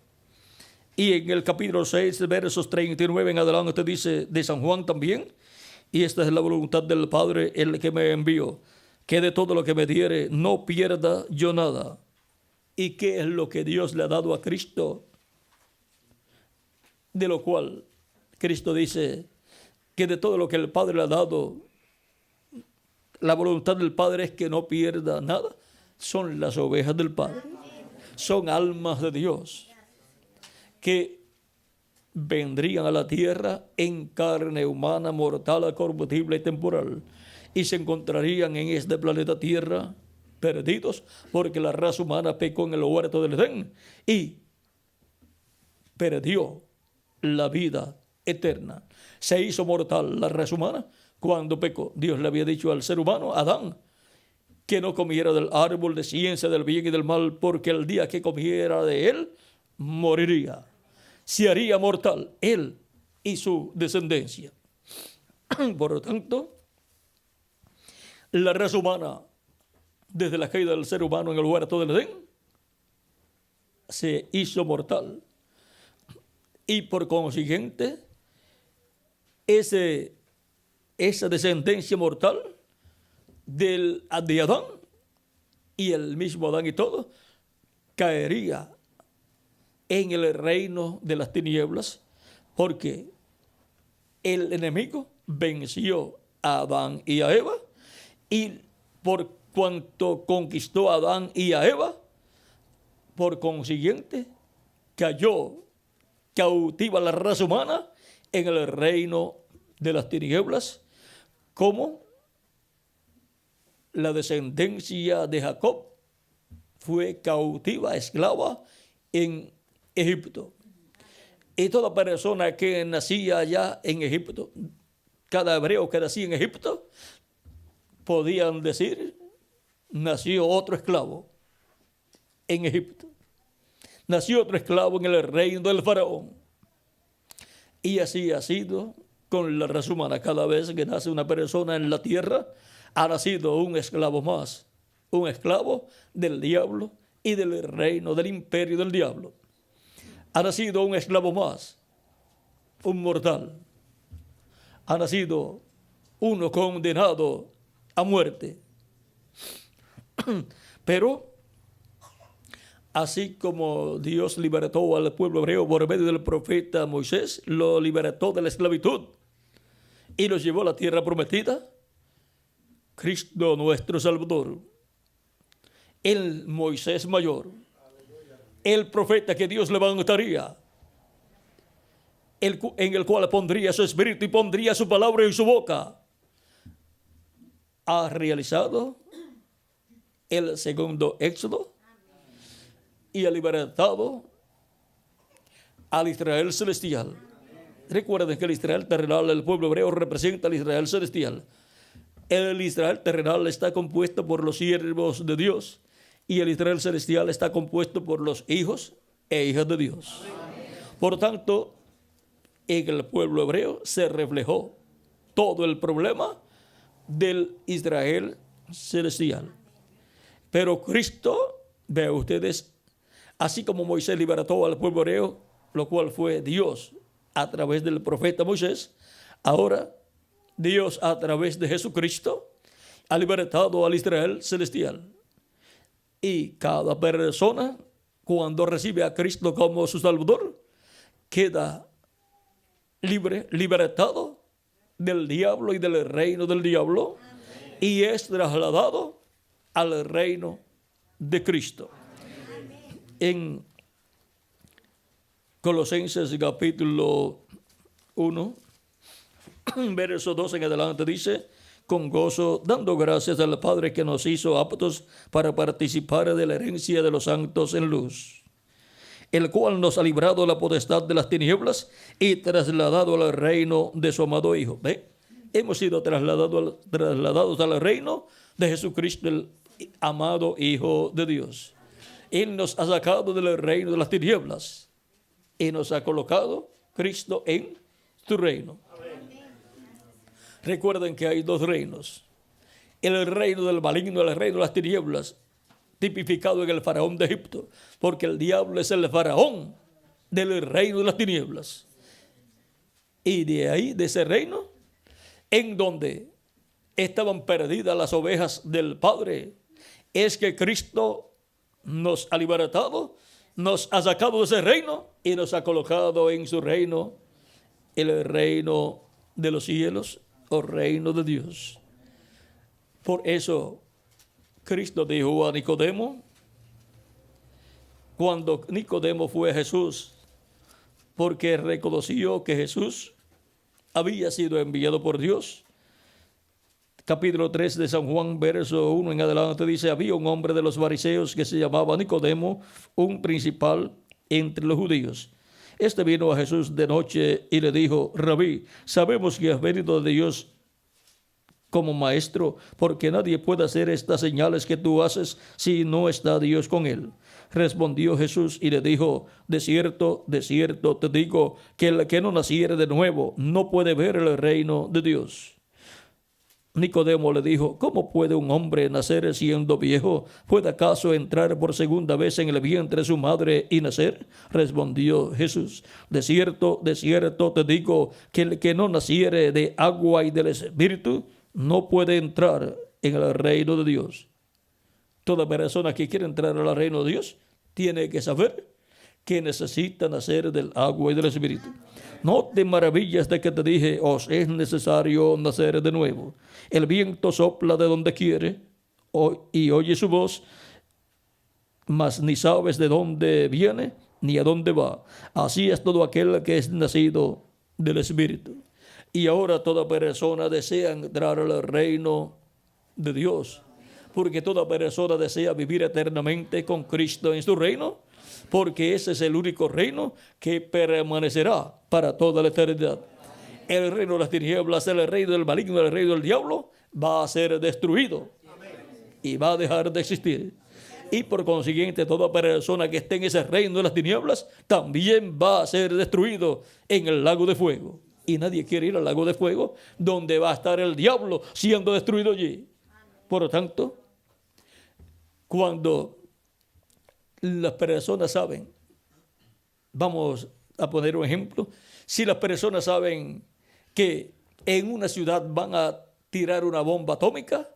Y en el capítulo 6, versos 39 en adelante dice de San Juan también: y esta es la voluntad del Padre, el que me envió, que de todo lo que me diere no pierda yo nada. ¿Y qué es lo que Dios le ha dado a Cristo? De lo cual Cristo dice que de todo lo que el Padre le ha dado, la voluntad del Padre es que no pierda nada. Son las ovejas del Padre, son almas de Dios que vendrían a la tierra en carne humana, mortal, corruptible y temporal, y se encontrarían en este planeta Tierra perdidos, porque la raza humana pecó en el huerto del Edén y perdió la vida eterna. Se hizo mortal la raza humana cuando pecó. Dios le había dicho al ser humano, Adán, que no comiera del árbol de ciencia del bien y del mal, porque el día que comiera de él, moriría. Se haría mortal él y su descendencia. Por lo tanto, la raza humana, desde la caída del ser humano en el huerto del Edén, se hizo mortal. Y por consiguiente, esa descendencia mortal de Adán, y el mismo Adán y todo, caería en el reino de las tinieblas, porque el enemigo venció a Adán y a Eva, y por cuanto conquistó a Adán y a Eva, por consiguiente cayó cautiva la raza humana en el reino de las tinieblas, como la descendencia de Jacob fue cautiva, esclava en Egipto. Y toda persona que nacía allá en Egipto, cada hebreo que nacía en Egipto, podían decir, nació otro esclavo en Egipto. Nació otro esclavo en el reino del faraón. Y así ha sido con la raza humana. Cada vez que nace una persona en la tierra, ha nacido un esclavo más. Un esclavo del diablo y del reino del imperio del diablo. Ha nacido un esclavo más, un mortal. Ha nacido uno condenado a muerte. Pero así como Dios libertó al pueblo hebreo por medio del profeta Moisés, lo libertó de la esclavitud y los llevó a la tierra prometida, Cristo nuestro Salvador, el Moisés mayor, el profeta que Dios levantaría, en el cual pondría su espíritu y pondría su palabra en su boca, ha realizado el segundo éxodo y ha libertado al Israel celestial. Recuerden que el Israel terrenal, el pueblo hebreo, representa al Israel celestial. El Israel terrenal está compuesto por los siervos de Dios y el Israel celestial está compuesto por los hijos e hijas de Dios. Por tanto, en el pueblo hebreo se reflejó todo el problema del Israel celestial. Pero Cristo, vean ustedes, así como Moisés libertó al pueblo hebreo, lo cual fue Dios a través del profeta Moisés, ahora Dios a través de Jesucristo ha libertado al Israel celestial. Y cada persona, cuando recibe a Cristo como su Salvador, queda libre, libertado del diablo y del reino del diablo, y es trasladado al reino de Cristo. En Colosenses capítulo 1, verso 2 en adelante dice: con gozo, dando gracias al Padre que nos hizo aptos para participar de la herencia de los santos en luz, el cual nos ha librado de la potestad de las tinieblas y trasladado al reino de su amado Hijo. ¿Ve? Hemos sido trasladados al reino de Jesucristo, el amado Hijo de Dios. Él nos ha sacado del reino de las tinieblas y nos ha colocado Cristo en su reino. Recuerden que hay dos reinos: el reino del maligno, el reino de las tinieblas, tipificado en el faraón de Egipto, porque el diablo es el faraón del reino de las tinieblas. Y de ahí, de ese reino, en donde estaban perdidas las ovejas del Padre, es que Cristo nos ha libertado, nos ha sacado de ese reino y nos ha colocado en su reino, el reino de los cielos, o reino de Dios. Por eso Cristo dijo a Nicodemo, cuando Nicodemo fue a Jesús, porque reconoció que Jesús había sido enviado por Dios. Capítulo 3 de San Juan, verso 1 en adelante dice: había un hombre de los fariseos que se llamaba Nicodemo, un principal entre los judíos. Este vino a Jesús de noche y le dijo: Rabí, sabemos que has venido de Dios como maestro, porque nadie puede hacer estas señales que tú haces si no está Dios con él. Respondió Jesús y le dijo: de cierto te digo, que el que no naciere de nuevo no puede ver el reino de Dios. Nicodemo le dijo: ¿cómo puede un hombre nacer siendo viejo? ¿Puede acaso entrar por segunda vez en el vientre de su madre y nacer? Respondió Jesús: de cierto te digo, que el que no naciere de agua y del Espíritu no puede entrar en el reino de Dios. Toda persona que quiere entrar al reino de Dios tiene que saber que necesita nacer del agua y del Espíritu. No te maravillas de que te dije: os es necesario nacer de nuevo. El viento sopla de donde quiere y oye su voz, mas ni sabes de dónde viene ni a dónde va. Así es todo aquel que es nacido del Espíritu. Y ahora toda persona desea entrar al reino de Dios, porque toda persona desea vivir eternamente con Cristo en su reino, porque ese es el único reino que permanecerá para toda la eternidad. El reino de las tinieblas, el reino del maligno, el reino del diablo, va a ser destruido y va a dejar de existir. Y por consiguiente, toda persona que esté en ese reino de las tinieblas también va a ser destruido en el lago de fuego. Y nadie quiere ir al lago de fuego, donde va a estar el diablo siendo destruido allí. Por lo tanto, cuando las personas saben, vamos a poner un ejemplo, si las personas saben que en una ciudad van a tirar una bomba atómica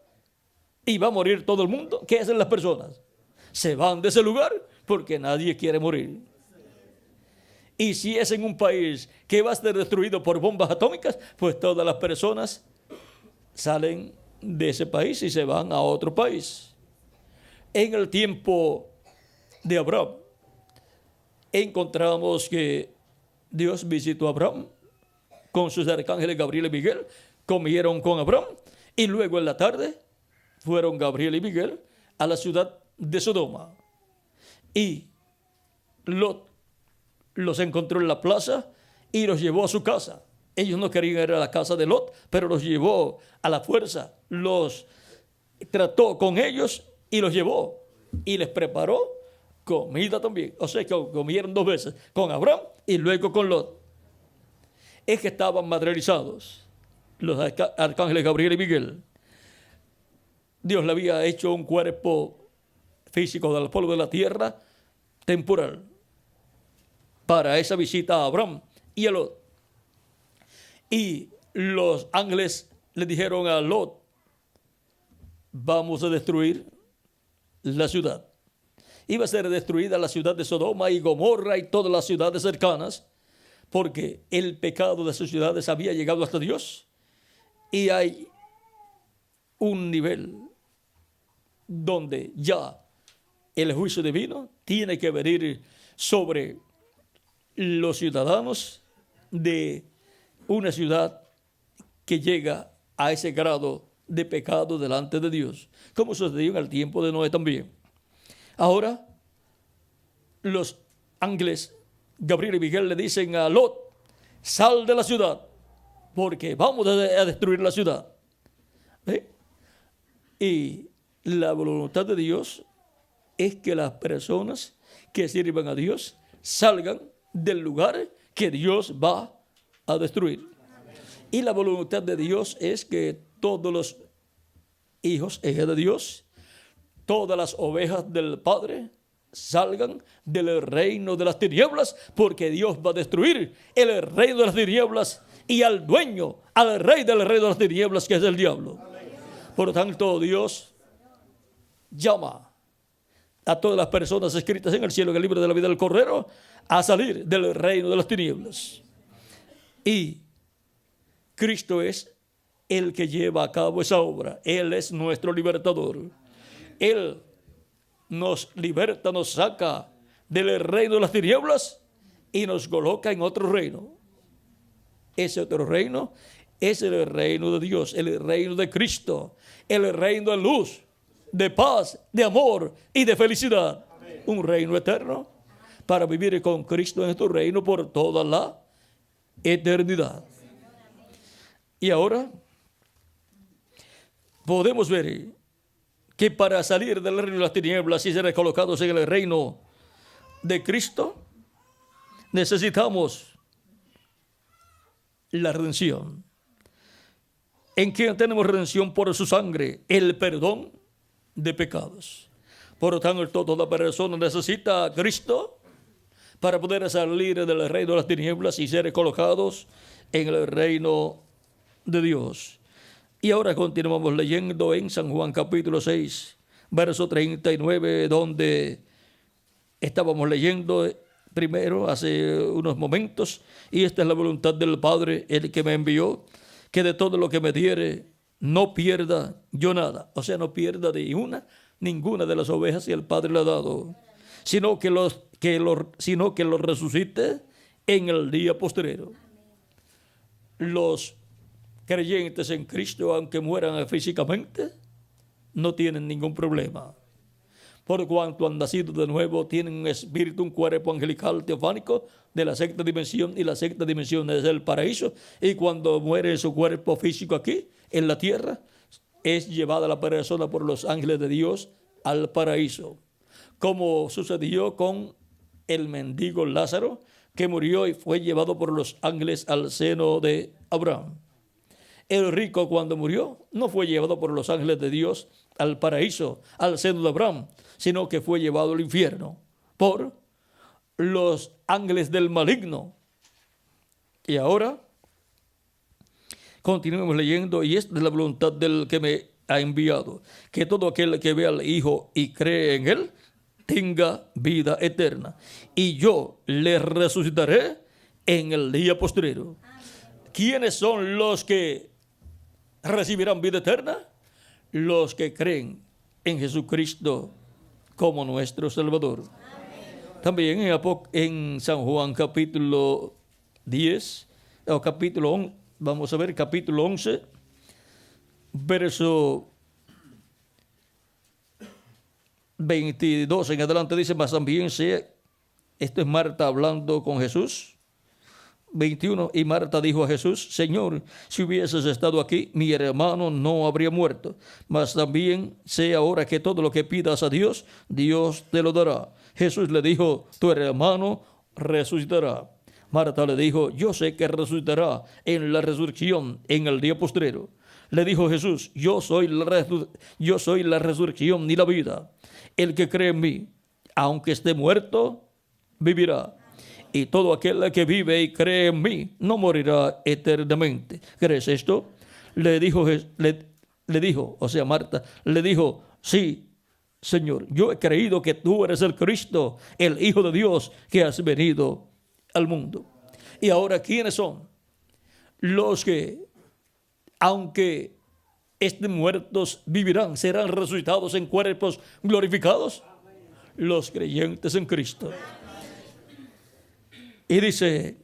y va a morir todo el mundo, ¿qué hacen las personas? Se van de ese lugar porque nadie quiere morir. Y si es en un país que va a ser destruido por bombas atómicas, pues todas las personas salen de ese país y se van a otro país. En el tiempo de Abraham, encontramos que Dios visitó a Abraham con sus arcángeles Gabriel y Miguel, comieron con Abraham y luego en la tarde fueron Gabriel y Miguel a la ciudad de Sodoma. Y Lot los encontró en la plaza y los llevó a su casa. Ellos no querían ir a la casa de Lot, pero los llevó a la fuerza, los trató con ellos y los llevó y les preparó comida también. O sea que comieron dos veces, con Abraham y luego con Lot. Es que estaban materializados los arcángeles Gabriel y Miguel. Dios le había hecho un cuerpo físico del polvo de la tierra temporal para esa visita a Abraham y a Lot. Y los ángeles le dijeron a Lot: vamos a destruir la ciudad. Iba a ser destruida la ciudad de Sodoma y Gomorra y todas las ciudades cercanas, porque el pecado de sus ciudades había llegado hasta Dios. Y hay un nivel donde ya el juicio divino tiene que venir sobre los ciudadanos de una ciudad que llega a ese grado de pecado delante de Dios, como sucedió en el tiempo de Noé también. Ahora, los ángeles Gabriel y Miguel le dicen a Lot: sal de la ciudad, porque vamos a destruir la ciudad. ¿Ve? Y la voluntad de Dios es que las personas que sirvan a Dios salgan del lugar que Dios va a destruir. Y la voluntad de Dios es que todos los hijos de Dios, todas las ovejas del Padre, salgan del reino de las tinieblas, porque Dios va a destruir el reino de las tinieblas y al dueño, al rey del reino de las tinieblas, que es el diablo. Por lo tanto, Dios llama a todas las personas escritas en el cielo, en el libro de la vida del Cordero, a salir del reino de las tinieblas. Y Cristo es el que lleva a cabo esa obra. Él es nuestro libertador. Él nos liberta, nos saca del reino de las tinieblas y nos coloca en otro reino. Ese otro reino es el reino de Dios, el reino de Cristo, el reino de luz, de paz, de amor y de felicidad. Amén. Un reino eterno para vivir con Cristo en este reino por toda la eternidad. Y ahora podemos ver que para salir del reino de las tinieblas y ser colocados en el reino de Cristo, necesitamos la redención. ¿En quién tenemos redención? Por su sangre, el perdón de pecados. Por lo tanto, toda persona necesita a Cristo para poder salir del reino de las tinieblas y ser colocados en el reino de Dios. Y ahora continuamos leyendo en San Juan capítulo 6, verso 39, donde estábamos leyendo primero hace unos momentos. Y esta es la voluntad del Padre, el que me envió, que de todo lo que me diere no pierda yo nada. O sea, no pierda de ninguna de las ovejas que el Padre le ha dado, sino que los resucite en el día postrero. Los creyentes en Cristo, aunque mueran físicamente, no tienen ningún problema. Por cuanto han nacido de nuevo, tienen un espíritu, un cuerpo angelical teofánico de la sexta dimensión, y la sexta dimensión es el paraíso. Y cuando muere su cuerpo físico aquí, en la tierra, es llevada la persona por los ángeles de Dios al paraíso. Como sucedió con el mendigo Lázaro, que murió y fue llevado por los ángeles al seno de Abraham. El rico, cuando murió, no fue llevado por los ángeles de Dios al paraíso, al seno de Abraham, sino que fue llevado al infierno por los ángeles del maligno. Y ahora continuemos leyendo, y esta es la voluntad del que me ha enviado, que todo aquel que ve al Hijo y cree en Él tenga vida eterna, y yo le resucitaré en el día postrero. ¿Quiénes son los que recibirán vida eterna? Los que creen en Jesucristo como nuestro Salvador. Amén. También en San Juan capítulo 10, o capítulo 11, vamos a ver, capítulo 11, verso 22 en adelante, dice: mas también sea, esto es Marta hablando con Jesús, 21, y Marta dijo a Jesús: Señor, si hubieses estado aquí, mi hermano no habría muerto. Mas también sé ahora que todo lo que pidas a Dios, Dios te lo dará. Jesús le dijo: tu hermano resucitará. Marta le dijo: yo sé que resucitará en la resurrección en el día postrero. Le dijo Jesús: yo soy la resurrección y la vida. El que cree en mí, aunque esté muerto, vivirá. Y todo aquel que vive y cree en mí no morirá eternamente. ¿Crees esto? Le dijo, Marta le dijo: sí, Señor, yo he creído que tú eres el Cristo, el Hijo de Dios, que has venido al mundo. Y ahora, ¿quiénes son los que, aunque muertos vivirán, serán resucitados en cuerpos glorificados. Los creyentes en Cristo. Y dice,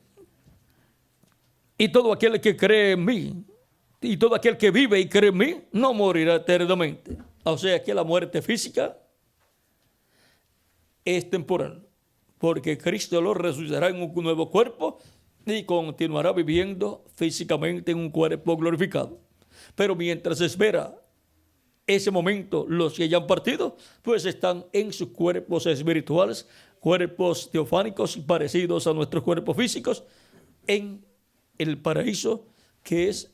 y todo aquel que cree en mí, y todo aquel que vive y cree en mí, no morirá eternamente. O sea que la muerte física es temporal, porque Cristo lo resucitará en un nuevo cuerpo y continuará viviendo físicamente en un cuerpo glorificado. Pero mientras espera ese momento, los que ya han partido, pues están en sus cuerpos espirituales, cuerpos teofánicos parecidos a nuestros cuerpos físicos, en el paraíso, que es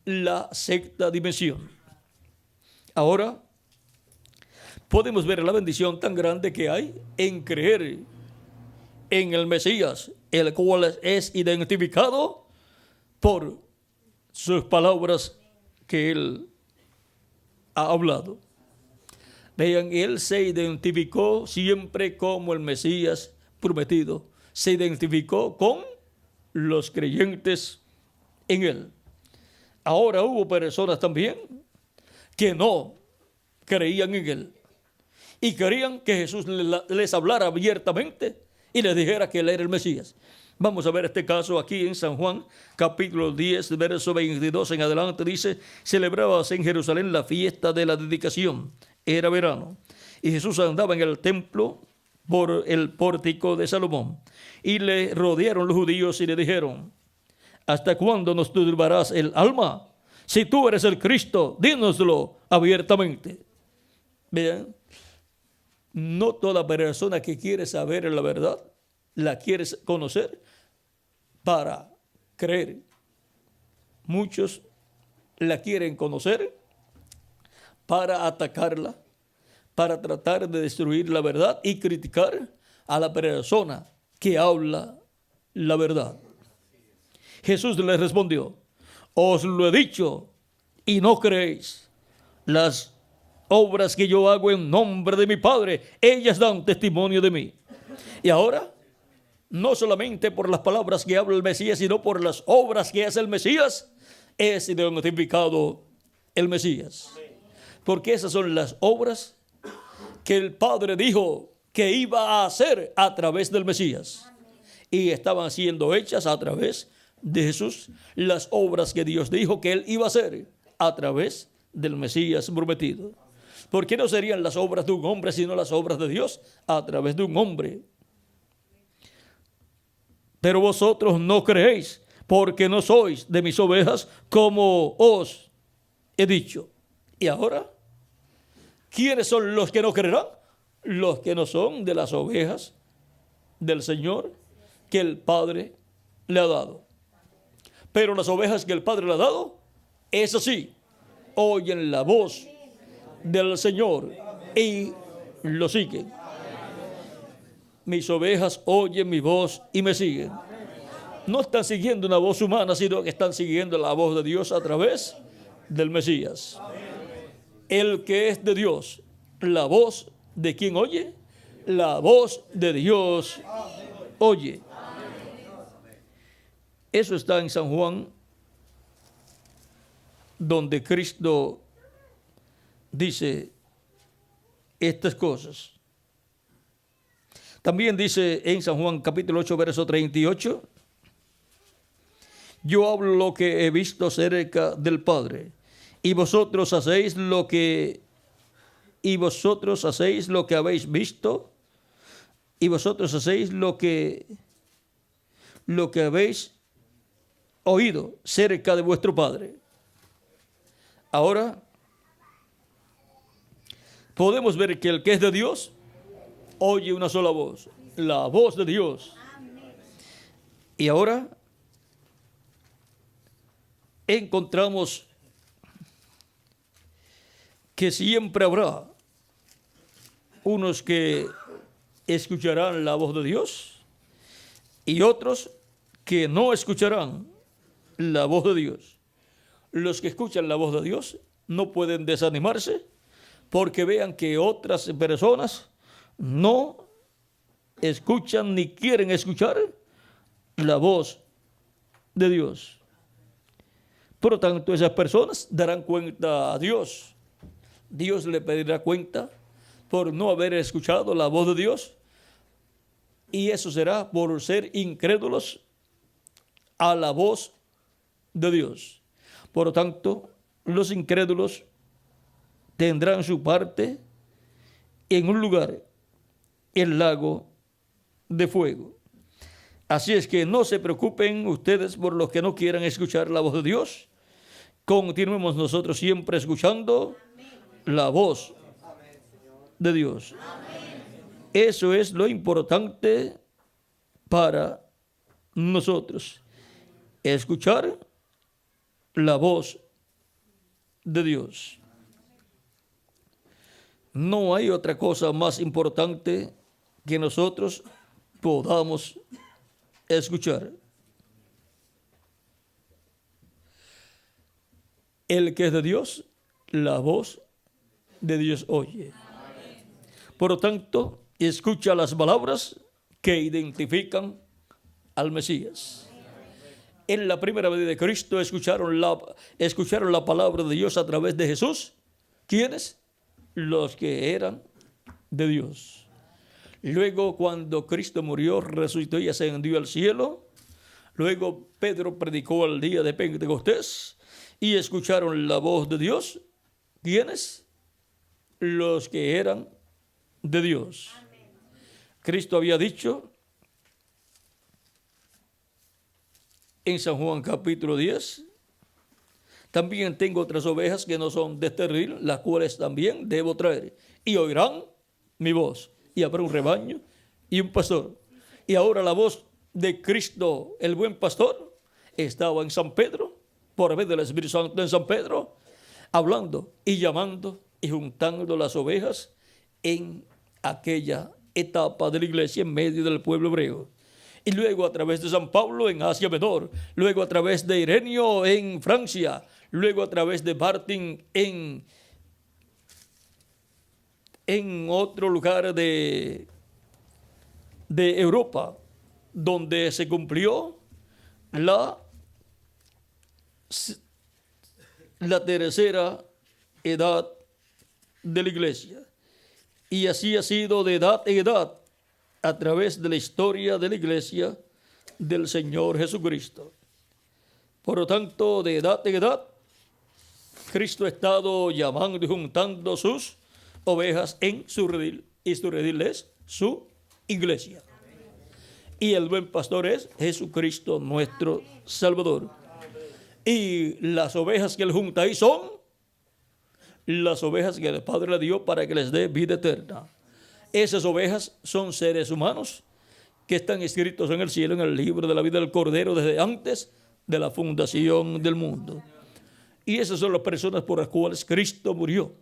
la sexta dimensión. Ahora podemos ver la bendición tan grande que hay en creer en el Mesías, el cual es identificado por sus palabras que él ha hablado. Vean, él se identificó siempre como el Mesías prometido. Se identificó con los creyentes en él. Ahora hubo personas también que no creían en él y querían que Jesús les hablara abiertamente y les dijera que él era el Mesías. Vamos a ver este caso aquí en San Juan, capítulo 10, verso 22 en adelante. Dice, celebrábase en Jerusalén la fiesta de la dedicación. Era verano. Y Jesús andaba en el templo por el pórtico de Salomón. Y le rodearon los judíos y le dijeron, ¿hasta cuándo nos turbarás el alma? Si tú eres el Cristo, dínoslo abiertamente. Vean, no toda persona que quiere saber la verdad, la quiere conocer para creer. Muchos la quieren conocer para atacarla, para tratar de destruir la verdad y criticar a la persona que habla la verdad. Jesús les respondió, os lo he dicho y no creéis. Las obras que yo hago en nombre de mi Padre, ellas dan testimonio de mí. Y ahora, no solamente por las palabras que habla el Mesías, sino por las obras que hace el Mesías, es identificado el Mesías. Porque esas son las obras que el Padre dijo que iba a hacer a través del Mesías. Y estaban siendo hechas a través de Jesús, las obras que Dios dijo que él iba a hacer a través del Mesías prometido. ¿Por qué no serían las obras de un hombre sino las obras de Dios a través de un hombre? Pero vosotros no creéis, porque no sois de mis ovejas, como os he dicho. Y ahora, ¿quiénes son los que no creerán? Los que no son de las ovejas del Señor que el Padre le ha dado. Pero las ovejas que el Padre le ha dado, eso sí, oyen la voz del Señor y lo siguen. Mis ovejas oyen mi voz y me siguen. No están siguiendo una voz humana, sino que están siguiendo la voz de Dios a través del Mesías. El que es de Dios, la voz de quien oye, la voz de Dios oye. Eso está en San Juan, donde Cristo dice estas cosas. También dice en San Juan capítulo 8, verso 38, yo hablo lo que he visto cerca del Padre, y vosotros hacéis lo que habéis visto, y vosotros hacéis lo que habéis oído cerca de vuestro Padre. Ahora podemos ver que el que es de Dios oye una sola voz, la voz de Dios. Y ahora encontramos que siempre habrá unos que escucharán la voz de Dios y otros que no escucharán la voz de Dios. Los que escuchan la voz de Dios no pueden desanimarse porque vean que otras personas no escuchan ni quieren escuchar la voz de Dios. Por lo tanto, esas personas darán cuenta a Dios. Dios le pedirá cuenta por no haber escuchado la voz de Dios. Y eso será por ser incrédulos a la voz de Dios. Por lo tanto, los incrédulos tendrán su parte en un lugar, el lago de fuego. Así es que no se preocupen ustedes por los que no quieran escuchar la voz de Dios. Continuemos nosotros siempre escuchando la voz de Dios. Eso es lo importante para nosotros. Escuchar la voz de Dios. No hay otra cosa más importante que nosotros podamos escuchar. El que es de Dios, la voz de Dios oye. Por lo tanto, escucha las palabras que identifican al Mesías. En la primera venida de Cristo escucharon la palabra de Dios a través de Jesús. ¿Quiénes? Los que eran de Dios. Luego, cuando Cristo murió, resucitó y ascendió al cielo, luego Pedro predicó el día de Pentecostés y escucharon la voz de Dios. ¿Quiénes? Los que eran de Dios. Cristo había dicho en San Juan capítulo 10, también tengo otras ovejas que no son de este redil, las cuales también debo traer, y oirán mi voz, y habrá un rebaño y un pastor. Y ahora la voz de Cristo, el buen pastor, estaba en San Pedro, por medio del Espíritu Santo en San Pedro, hablando y llamando y juntando las ovejas en aquella etapa de la iglesia en medio del pueblo hebreo. Y luego a través de San Pablo en Asia Menor, luego a través de Ireneo en Francia, luego a través de Martín en otro lugar de Europa, donde se cumplió la tercera edad de la iglesia. Y así ha sido de edad en edad a través de la historia de la iglesia del Señor Jesucristo. Por lo tanto, de edad en edad, Cristo ha estado llamando y juntando sus ovejas en su redil, y su redil es su iglesia. Y el buen pastor es Jesucristo nuestro Salvador. Y las ovejas que él junta ahí son las ovejas que el Padre le dio para que les dé vida eterna. Esas ovejas son seres humanos que están escritos en el cielo, en el libro de la vida del Cordero, desde antes de la fundación del mundo. Y esas son las personas por las cuales Cristo murió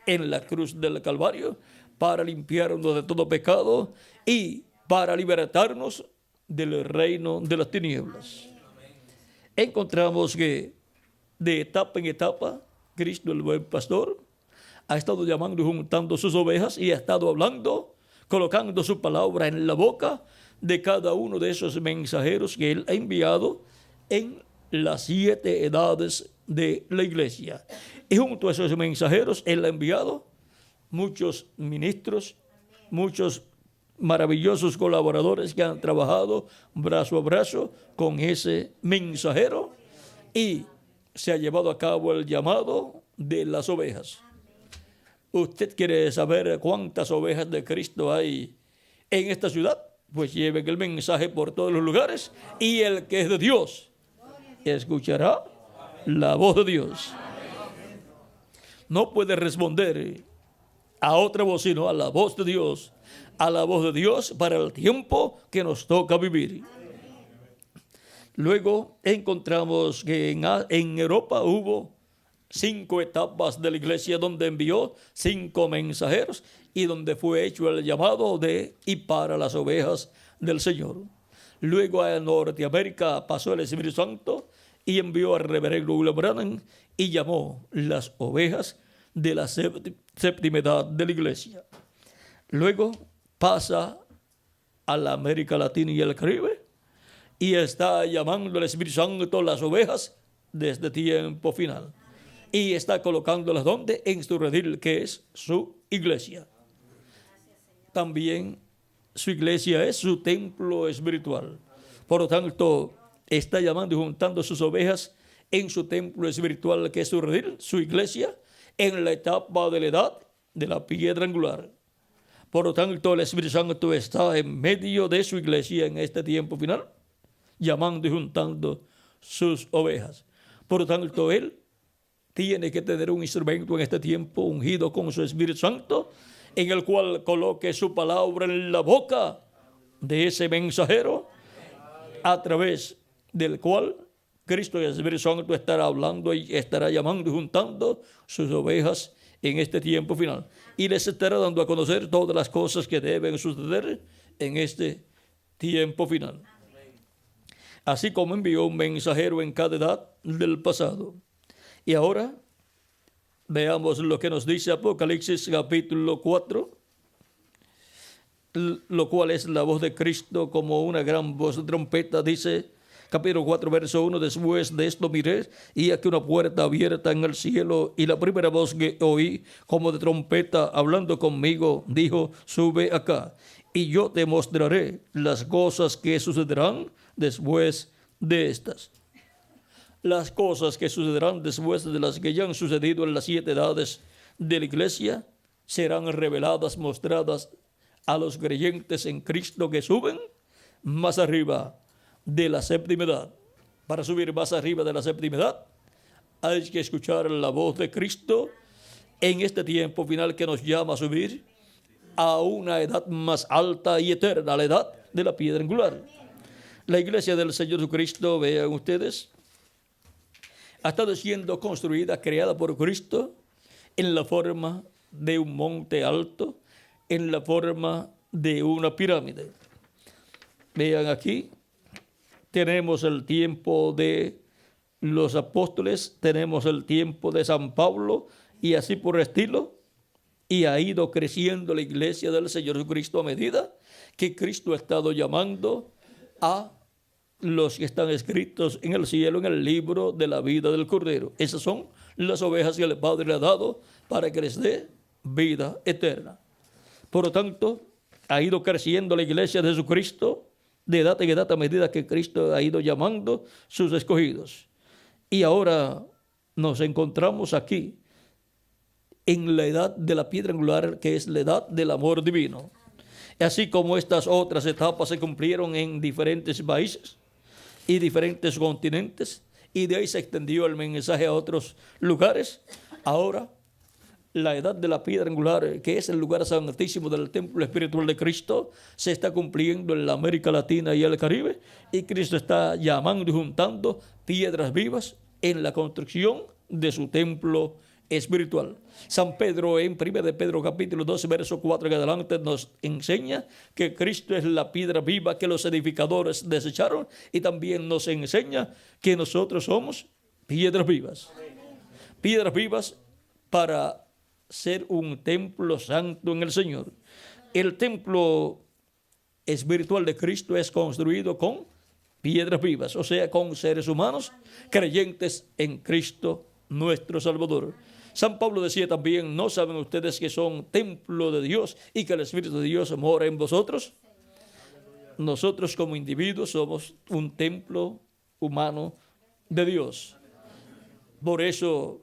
en la cruz del Calvario, para limpiarnos de todo pecado y para libertarnos del reino de las tinieblas. Encontramos que de etapa en etapa, Cristo, el buen pastor, ha estado llamando y juntando sus ovejas y ha estado hablando, colocando su palabra en la boca de cada uno de esos mensajeros que él ha enviado en las 7 edades de la iglesia. Y junto a esos mensajeros, él ha enviado muchos ministros, muchos maravillosos colaboradores que han trabajado brazo a brazo con ese mensajero, y se ha llevado a cabo el llamado de las ovejas. ¿Usted quiere saber cuántas ovejas de Cristo hay en esta ciudad? Pues lleven el mensaje por todos los lugares, y el que es de Dios escuchará la voz de Dios. No puede responder a otra voz sino a la voz de Dios, a la voz de Dios para el tiempo que nos toca vivir. Luego encontramos que en Europa hubo 5 etapas de la iglesia donde envió 5 mensajeros y donde fue hecho el llamado de y para las ovejas del Señor. Luego a Norteamérica pasó el Espíritu Santo y envió al reverendo William Branham y llamó las ovejas de la séptima edad de la iglesia. Luego pasa a la América Latina y el Caribe y está llamando el Espíritu Santo las ovejas de este tiempo final. Y está colocándolas donde, en su redil, que es su iglesia. También su iglesia es su templo espiritual. Por lo tanto, está llamando y juntando sus ovejas en su templo espiritual, que es su redil, su iglesia, en la etapa de la edad de la piedra angular. Por lo tanto, el Espíritu Santo está en medio de su iglesia en este tiempo final, llamando y juntando sus ovejas. Por lo tanto, Él tiene que tener un instrumento en este tiempo ungido con su Espíritu Santo, en el cual coloque su palabra en la boca de ese mensajero, a través del cual Cristo y el Espíritu Santo estará hablando y estará llamando y juntando sus ovejas en este tiempo final. Y les estará dando a conocer todas las cosas que deben suceder en este tiempo final. Así como envió un mensajero en cada edad del pasado. Y ahora veamos lo que nos dice Apocalipsis capítulo 4, lo cual es la voz de Cristo como una gran voz de trompeta. Dice capítulo 4, verso 1, después de esto miré y aquí una puerta abierta en el cielo, y la primera voz que oí como de trompeta hablando conmigo dijo, sube acá y yo te mostraré las cosas que sucederán después de estas. Las cosas que sucederán después de las que ya han sucedido en las 7 edades de la iglesia serán reveladas, mostradas a los creyentes en Cristo que suben más arriba de la séptima edad. Para subir más arriba de la séptima edad hay que escuchar la voz de Cristo en este tiempo final que nos llama a subir a una edad más alta y eterna, la edad de la piedra angular. La iglesia del Señor Jesucristo, vean ustedes, ha estado siendo construida, creada por Cristo en la forma de un monte alto, en la forma de una pirámide. Vean aquí, tenemos el tiempo de los apóstoles, tenemos el tiempo de San Pablo y así por el estilo, y ha ido creciendo la iglesia del Señor Jesucristo a medida que Cristo ha estado llamando a los que están escritos en el cielo, en el libro de la vida del Cordero. Esas son las ovejas que el Padre le ha dado para que les dé vida eterna. Por lo tanto, ha ido creciendo la iglesia de Jesucristo de edad en edad a medida que Cristo ha ido llamando sus escogidos. Y ahora nos encontramos aquí en la edad de la piedra angular, que es la edad del amor divino. Así como estas otras etapas se cumplieron en diferentes países y diferentes continentes, y de ahí se extendió el mensaje a otros lugares, ahora la edad de la piedra angular, que es el lugar santísimo del templo espiritual de Cristo, se está cumpliendo en la América Latina y el Caribe, y Cristo está llamando y juntando piedras vivas en la construcción de su templo espiritual. San Pedro en 1 de Pedro capítulo 12 verso 4 en adelante nos enseña que Cristo es la piedra viva que los edificadores desecharon, y también nos enseña que nosotros somos piedras vivas. Piedras vivas para ser un templo santo en el Señor. El templo espiritual de Cristo es construido con piedras vivas, o sea, con seres humanos creyentes en Cristo nuestro Salvador. San Pablo decía también, ¿no saben ustedes que son templo de Dios y que el Espíritu de Dios mora en vosotros? Nosotros como individuos somos un templo humano de Dios. Por eso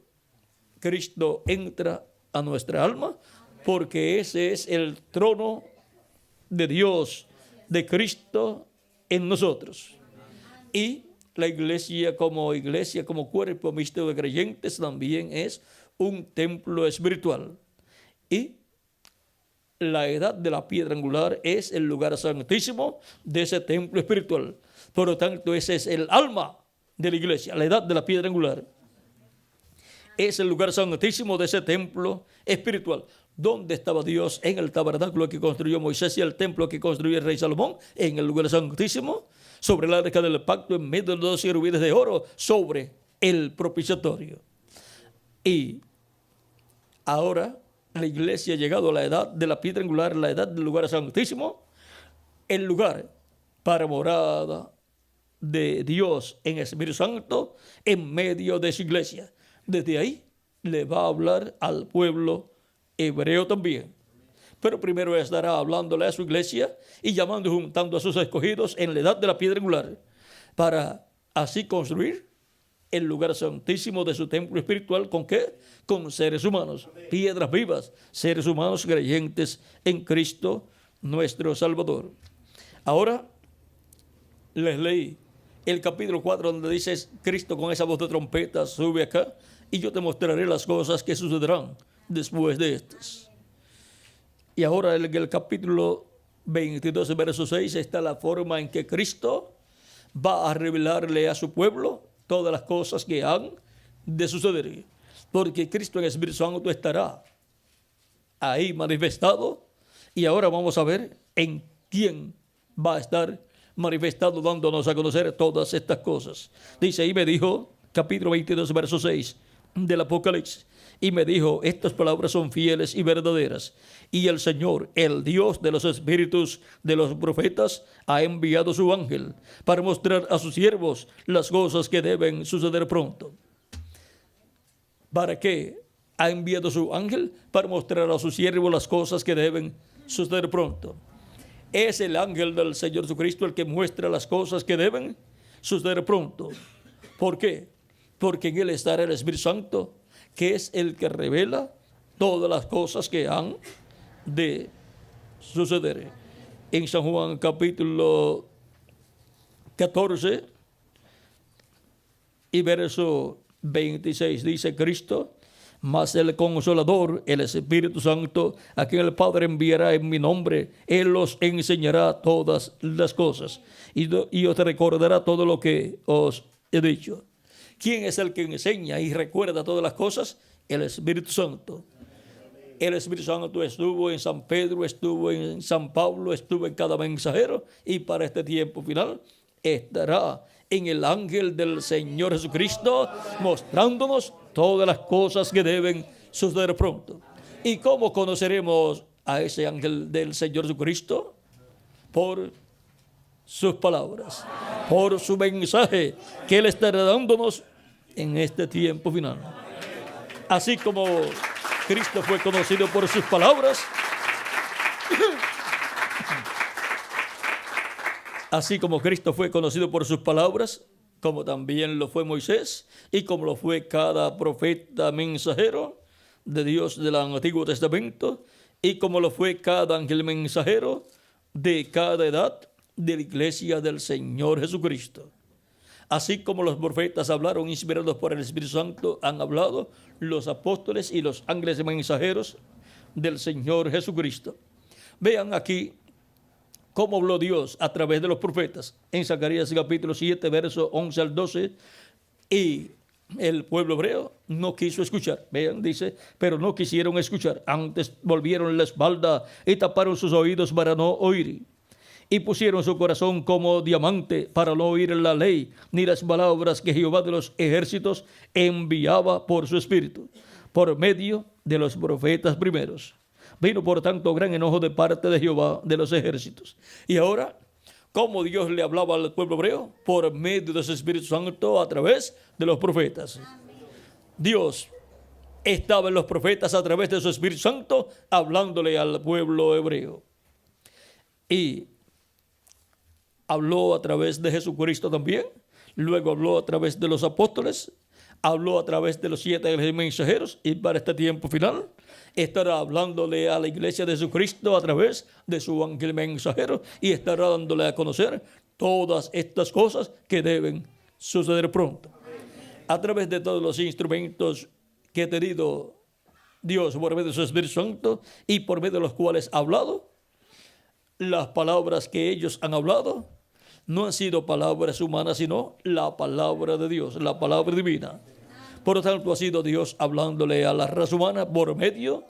Cristo entra a nuestra alma, porque ese es el trono de Dios, de Cristo en nosotros. Y la iglesia, como cuerpo místico de creyentes, también es un templo espiritual. Y la edad de la piedra angular es el lugar santísimo de ese templo espiritual. Por lo tanto, ese es el alma de la iglesia, la edad de la piedra angular. Es el lugar santísimo de ese templo espiritual. ¿Dónde estaba Dios? En el tabernáculo que construyó Moisés y el templo que construyó el rey Salomón, en el lugar santísimo, sobre el arca del pacto, en medio de los 2 querubines de oro, sobre el propiciatorio. Y ahora la iglesia ha llegado a la edad de la piedra angular, la edad del lugar santísimo, el lugar para morada de Dios en el Espíritu Santo en medio de su iglesia. Desde ahí le va a hablar al pueblo hebreo también. Pero primero estará hablándole a su iglesia y llamando y juntando a sus escogidos en la edad de la piedra angular, para así construir el lugar santísimo de su templo espiritual. ¿Con qué? Con seres humanos, piedras vivas, seres humanos creyentes en Cristo nuestro Salvador. Ahora les leí el capítulo 4 donde dice: Cristo con esa voz de trompeta sube acá y yo te mostraré las cosas que sucederán después de estas. Y ahora en el capítulo 22, verso 6, está la forma en que Cristo va a revelarle a su pueblo todas las cosas que han de suceder. Porque Cristo en el Espíritu Santo estará ahí manifestado. Y ahora vamos a ver en quién va a estar manifestado, dándonos a conocer todas estas cosas. Dice: y me dijo, capítulo 22, verso 6 del Apocalipsis, y me dijo: estas palabras son fieles y verdaderas, y el Señor, el Dios de los espíritus de los profetas, ha enviado su ángel para mostrar a sus siervos las cosas que deben suceder pronto. ¿Para qué ha enviado su ángel? Para mostrar a sus siervos las cosas que deben suceder pronto. Es el ángel del Señor Jesucristo el que muestra las cosas que deben suceder pronto. ¿Por qué? Porque en él estará el Espíritu Santo, que es el que revela todas las cosas que han de suceder. En San Juan capítulo 14 y verso 26 dice Cristo: mas el Consolador, el Espíritu Santo, a quien el Padre enviará en mi nombre, Él os enseñará todas las cosas y os recordará todo lo que os he dicho. ¿Quién es el que enseña y recuerda todas las cosas? El Espíritu Santo. El Espíritu Santo estuvo en San Pedro, estuvo en San Pablo, estuvo en cada mensajero, y para este tiempo final estará en el ángel del Señor Jesucristo, mostrándonos todas las cosas que deben suceder pronto. ¿Y cómo conoceremos a ese ángel del Señor Jesucristo? Por sus palabras, por su mensaje que Él estará dándonos en este tiempo final. Así como Cristo fue conocido por sus palabras, así como Cristo fue conocido por sus palabras, como también lo fue Moisés y como lo fue cada profeta mensajero de Dios del Antiguo Testamento, y como lo fue cada ángel mensajero de cada edad de la iglesia del Señor Jesucristo. Así como los profetas hablaron inspirados por el Espíritu Santo, han hablado los apóstoles y los ángeles mensajeros del Señor Jesucristo. Vean aquí cómo habló Dios a través de los profetas en Zacarías capítulo 7, verso 11 al 12, y el pueblo hebreo no quiso escuchar. Vean, dice: pero no quisieron escuchar, antes volvieron la espalda y taparon sus oídos para no oír. Y pusieron su corazón como diamante para no oír la ley, ni las palabras que Jehová de los ejércitos enviaba por su espíritu, por medio de los profetas primeros. Vino por tanto gran enojo de parte de Jehová de los ejércitos. Y ahora, ¿cómo Dios le hablaba al pueblo hebreo? Por medio de su Espíritu Santo a través de los profetas. Dios estaba en los profetas a través de su Espíritu Santo hablándole al pueblo hebreo. Y habló a través de Jesucristo también, luego habló a través de los apóstoles, habló a través de los 7 mensajeros, y para este tiempo final estará hablándole a la iglesia de Jesucristo a través de su ángel mensajero, y estará dándole a conocer todas estas cosas que deben suceder pronto. A través de todos los instrumentos que ha tenido Dios por medio de su Espíritu Santo y por medio de los cuales ha hablado, las palabras que ellos han hablado no han sido palabras humanas, sino la palabra de Dios, la palabra divina. Por lo tanto, ha sido Dios hablándole a la raza humana por medio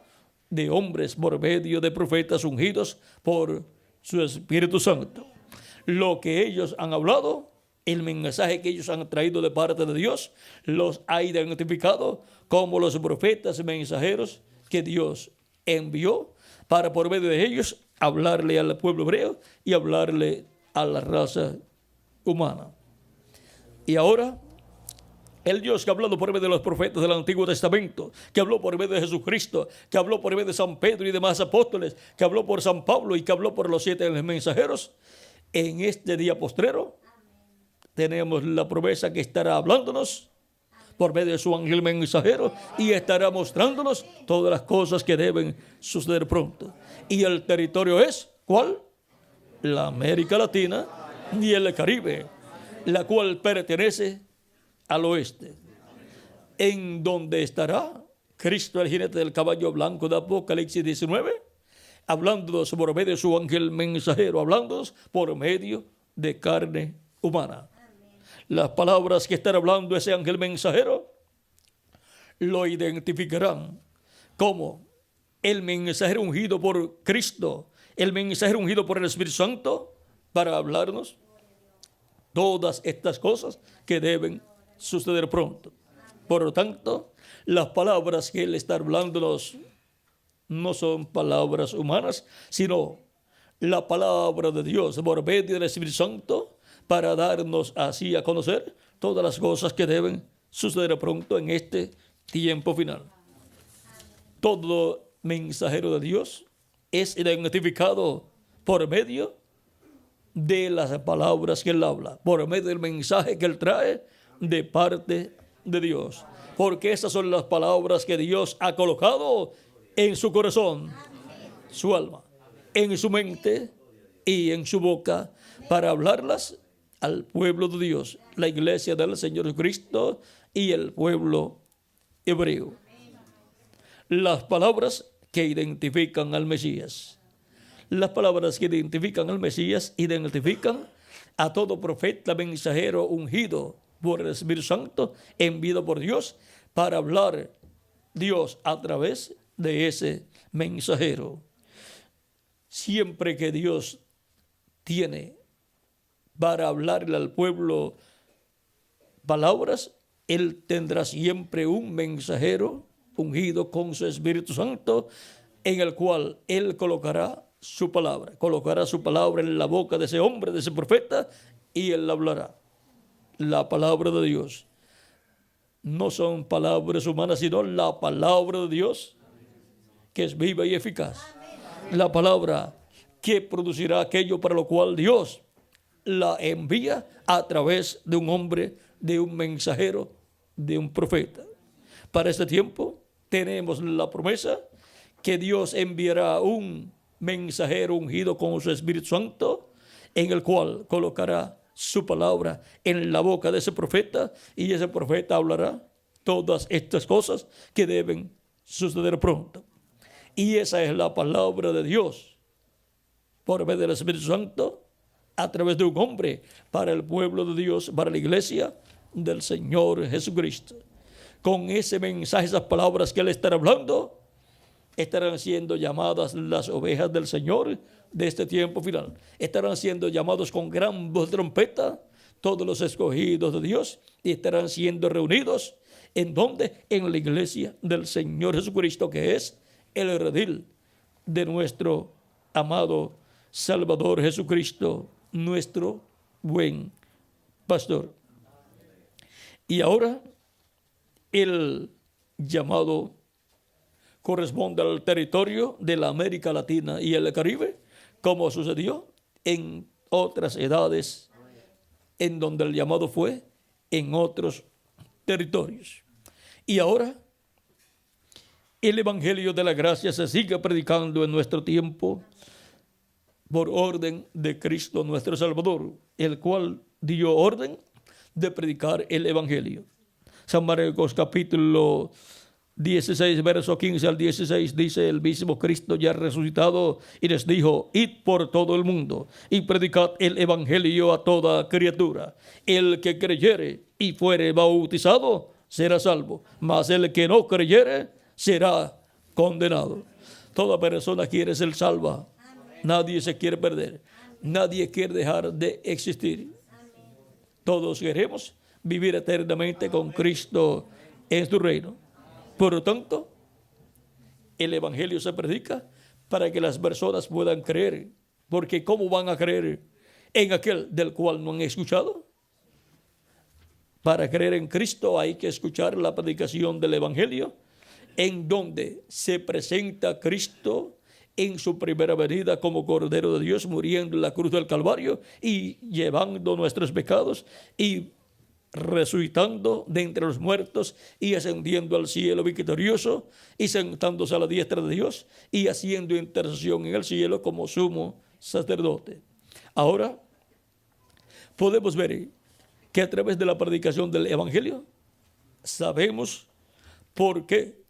de hombres, por medio de profetas ungidos por su Espíritu Santo. Lo que ellos han hablado, el mensaje que ellos han traído de parte de Dios, los ha identificado como los profetas mensajeros que Dios envió para por medio de ellos hablarle al pueblo hebreo y hablarle a la raza humana. Y ahora, el Dios que ha hablado por medio de los profetas del Antiguo Testamento, que habló por medio de Jesucristo, que habló por medio de San Pedro y demás apóstoles, que habló por San Pablo y que habló por los 7 mensajeros, en este día postrero tenemos la promesa que estará hablándonos por medio de su ángel mensajero y estará mostrándonos todas las cosas que deben suceder pronto. Y el territorio es, ¿cuál? La América Latina y el Caribe, la cual pertenece al oeste, en donde estará Cristo, el jinete del caballo blanco de Apocalipsis 19, hablándonos por medio de su ángel mensajero, hablándonos por medio de carne humana. Las palabras que estará hablando ese ángel mensajero lo identificarán como el mensajero ungido por Cristo, el mensajero ungido por el Espíritu Santo, para hablarnos todas estas cosas que deben suceder pronto. Por lo tanto, las palabras que él está hablándonos no son palabras humanas, sino la palabra de Dios por medio del Espíritu Santo, para darnos así a conocer todas las cosas que deben suceder pronto en este tiempo final. Todo mensajero de Dios es identificado por medio de las palabras que él habla, por medio del mensaje que él trae de parte de Dios. Porque esas son las palabras que Dios ha colocado en su corazón, su alma, en su mente y en su boca, para hablarlas al pueblo de Dios, la iglesia del Señor Jesucristo y el pueblo hebreo. Las palabras que identifican al Mesías. Las palabras que identifican al Mesías identifican a todo profeta, mensajero ungido por el Espíritu Santo, enviado por Dios para hablar Dios a través de ese mensajero. Siempre que Dios tiene para hablarle al pueblo palabras, él tendrá siempre un mensajero ungido con su Espíritu Santo, en el cual él colocará su palabra en la boca de ese hombre, de ese profeta, y él hablará la palabra de Dios. No son palabras humanas, sino la palabra de Dios, que es viva y eficaz. La palabra que producirá aquello para lo cual Dios la envía a través de un hombre, de un mensajero, de un profeta. Para este tiempo tenemos la promesa que Dios enviará un mensajero ungido con su Espíritu Santo, en el cual colocará su palabra en la boca de ese profeta, y ese profeta hablará todas estas cosas que deben suceder pronto. Y esa es la palabra de Dios por medio del Espíritu Santo, a través de un hombre, para el pueblo de Dios, para la iglesia del Señor Jesucristo. Con ese mensaje, esas palabras que él estará hablando, estarán siendo llamadas las ovejas del Señor de este tiempo final. Estarán siendo llamados con gran voz de trompeta todos los escogidos de Dios, y estarán siendo reunidos ¿en dónde? En la iglesia del Señor Jesucristo, que es el redil de nuestro amado Salvador Jesucristo, nuestro buen pastor. Y ahora el llamado corresponde al territorio de la América Latina y el Caribe, como sucedió en otras edades, en donde el llamado fue en otros territorios. Y ahora el Evangelio de la Gracia se sigue predicando en nuestro tiempo por orden de Cristo nuestro Salvador, el cual dio orden de predicar el Evangelio. San Marcos capítulo 16, verso 15 al 16, dice: el mismo Cristo ya resucitado, y les dijo: id por todo el mundo y predicad el Evangelio a toda criatura. El que creyere y fuere bautizado será salvo, mas el que no creyere será condenado. Toda persona quiere ser salva. Nadie se quiere perder. Nadie quiere dejar de existir. Todos queremos vivir eternamente con Cristo en su reino. Por lo tanto, el Evangelio se predica para que las personas puedan creer. Porque ¿cómo van a creer en aquel del cual no han escuchado? Para creer en Cristo hay que escuchar la predicación del Evangelio, en donde se presenta a Cristo en su primera venida como Cordero de Dios, muriendo en la cruz del Calvario y llevando nuestros pecados y resucitando de entre los muertos y ascendiendo al cielo victorioso y sentándose a la diestra de Dios y haciendo intercesión en el cielo como sumo sacerdote. Ahora podemos ver que a través de la predicación del Evangelio sabemos por qué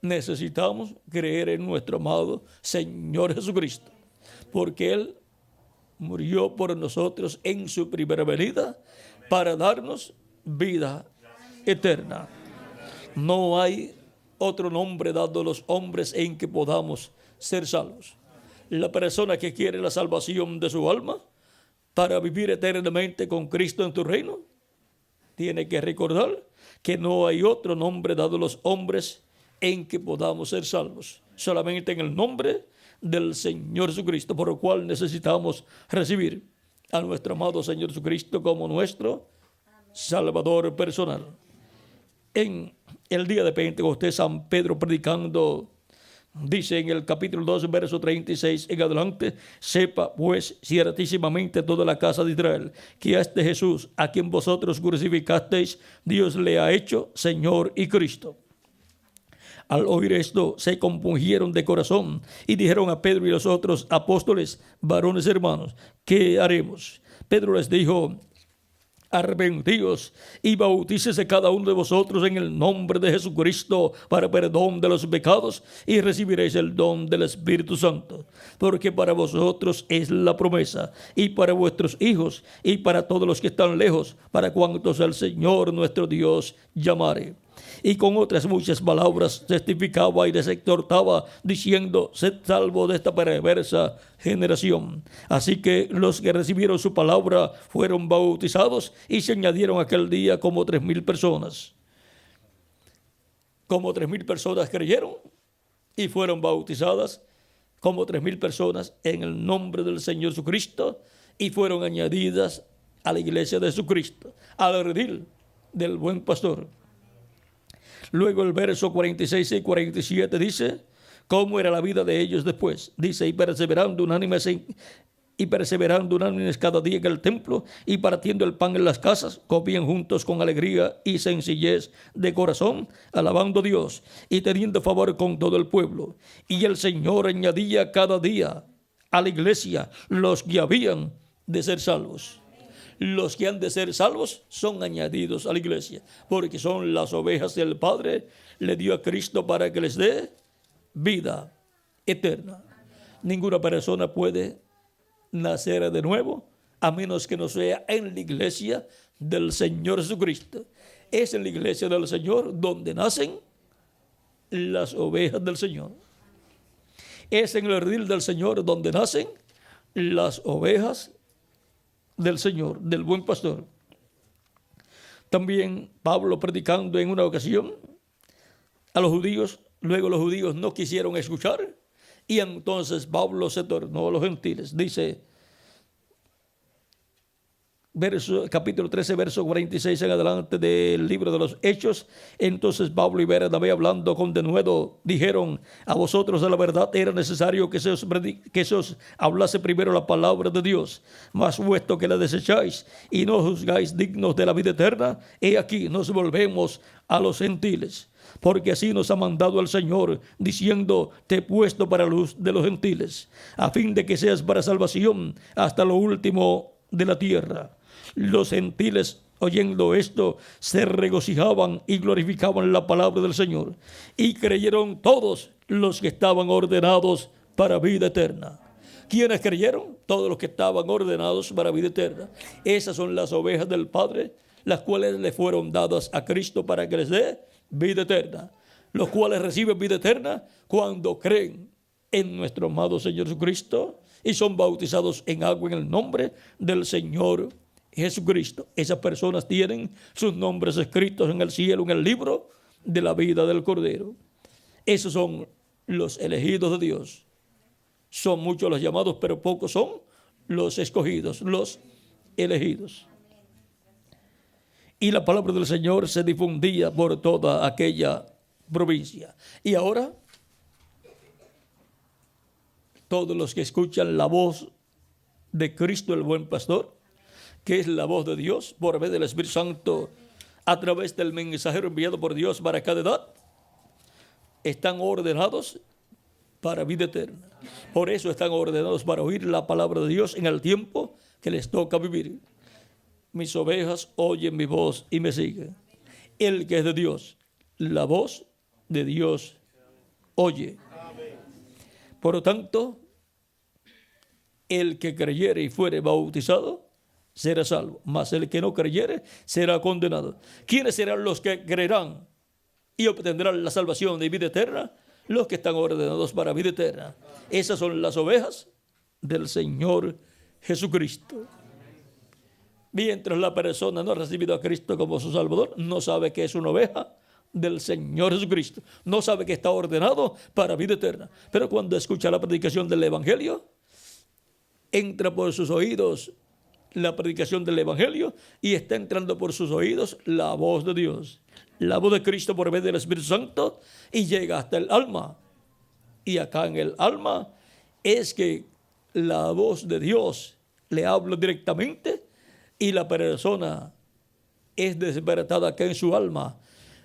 necesitamos creer en nuestro amado Señor Jesucristo, porque Él murió por nosotros en su primera venida para darnos vida eterna. No hay otro nombre dado a los hombres en que podamos ser salvos. La persona que quiere la salvación de su alma para vivir eternamente con Cristo en tu reino, tiene que recordar que no hay otro nombre dado a los hombres en que podamos ser salvos, solamente en el nombre del Señor Jesucristo, por lo cual necesitamos recibir a nuestro amado Señor Jesucristo como nuestro Salvador personal. En el día de Pentecostés, San Pedro predicando, dice en el capítulo 2, verso 36 en adelante: sepa pues ciertísimamente toda la casa de Israel que a este Jesús, a quien vosotros crucificasteis, Dios le ha hecho Señor y Cristo. Al oír esto, se compungieron de corazón y dijeron a Pedro y los otros apóstoles: varones hermanos, ¿qué haremos? Pedro les dijo: arrepentíos y bautícese cada uno de vosotros en el nombre de Jesucristo para perdón de los pecados y recibiréis el don del Espíritu Santo, porque para vosotros es la promesa, y para vuestros hijos y para todos los que están lejos, para cuantos el Señor nuestro Dios llamare. Y con otras muchas palabras testificaba y les exhortaba, diciendo: sed salvos de esta perversa generación. Así que los que recibieron su palabra fueron bautizados, y se añadieron aquel día como 3,000 personas. Como 3,000 personas creyeron y fueron bautizadas, como 3,000 personas en el nombre del Señor Jesucristo, y fueron añadidas a la iglesia de Jesucristo, al redil del buen pastor. Luego el verso 46 y 47 dice cómo era la vida de ellos después. Dice: y perseverando unánimes cada día en el templo y partiendo el pan en las casas, comían juntos con alegría y sencillez de corazón, alabando a Dios y teniendo favor con todo el pueblo. Y el Señor añadía cada día a la iglesia los que habían de ser salvos. Los que han de ser salvos son añadidos a la iglesia, porque son las ovejas del Padre, le dio a Cristo para que les dé vida eterna. Ninguna persona puede nacer de nuevo a menos que no sea en la iglesia del Señor Jesucristo. Es en la iglesia del Señor donde nacen las ovejas del Señor. Es en el redil del Señor donde nacen las ovejas del Señor, del buen pastor. También Pablo, predicando en una ocasión a los judíos, luego los judíos no quisieron escuchar, y entonces Pablo se tornó a los gentiles. Dice, capítulo 13, verso 46 en adelante del libro de los Hechos: entonces Pablo y Bernabé, hablando con denuedo, dijeron: a vosotros de la verdad era necesario que se os hablase primero la palabra de Dios, mas puesto que la desecháis y no juzgáis dignos de la vida eterna, he aquí nos volvemos a los gentiles. Porque así nos ha mandado el Señor, diciendo: te he puesto para luz de los gentiles, a fin de que seas para salvación hasta lo último de la tierra. Los gentiles, oyendo esto, se regocijaban y glorificaban la palabra del Señor, y creyeron todos los que estaban ordenados para vida eterna. ¿Quiénes creyeron? Todos los que estaban ordenados para vida eterna. Esas son las ovejas del Padre, las cuales le fueron dadas a Cristo para que les dé vida eterna, los cuales reciben vida eterna cuando creen en nuestro amado Señor Jesucristo y son bautizados en agua en el nombre del Señor Jesucristo. Esas personas tienen sus nombres escritos en el cielo, en el libro de la vida del Cordero. Esos son los elegidos de Dios. Son muchos los llamados, pero pocos son los escogidos, los elegidos. Y la palabra del Señor se difundía por toda aquella provincia. Y ahora, todos los que escuchan la voz de Cristo el buen pastor, que es la voz de Dios por medio del Espíritu Santo a través del mensajero enviado por Dios para cada edad, están ordenados para vida eterna. Por eso están ordenados para oír la palabra de Dios en el tiempo que les toca vivir. Mis ovejas oyen mi voz y me siguen. El que es de Dios, la voz de Dios oye. Por lo tanto, el que creyere y fuere bautizado será salvo, mas el que no creyere será condenado. ¿Quiénes serán los que creerán y obtendrán la salvación de vida eterna? Los que están ordenados para vida eterna. Esas son las ovejas del Señor Jesucristo. Mientras la persona no ha recibido a Cristo como su Salvador, no sabe que es una oveja del Señor Jesucristo. No sabe que está ordenado para vida eterna. Pero cuando escucha la predicación del Evangelio, entra por sus oídos la predicación del Evangelio y está entrando por sus oídos la voz de Dios, la voz de Cristo por medio del Espíritu Santo, y llega hasta el alma. Y acá en el alma es que la voz de Dios le habla directamente y la persona es despertada acá en su alma.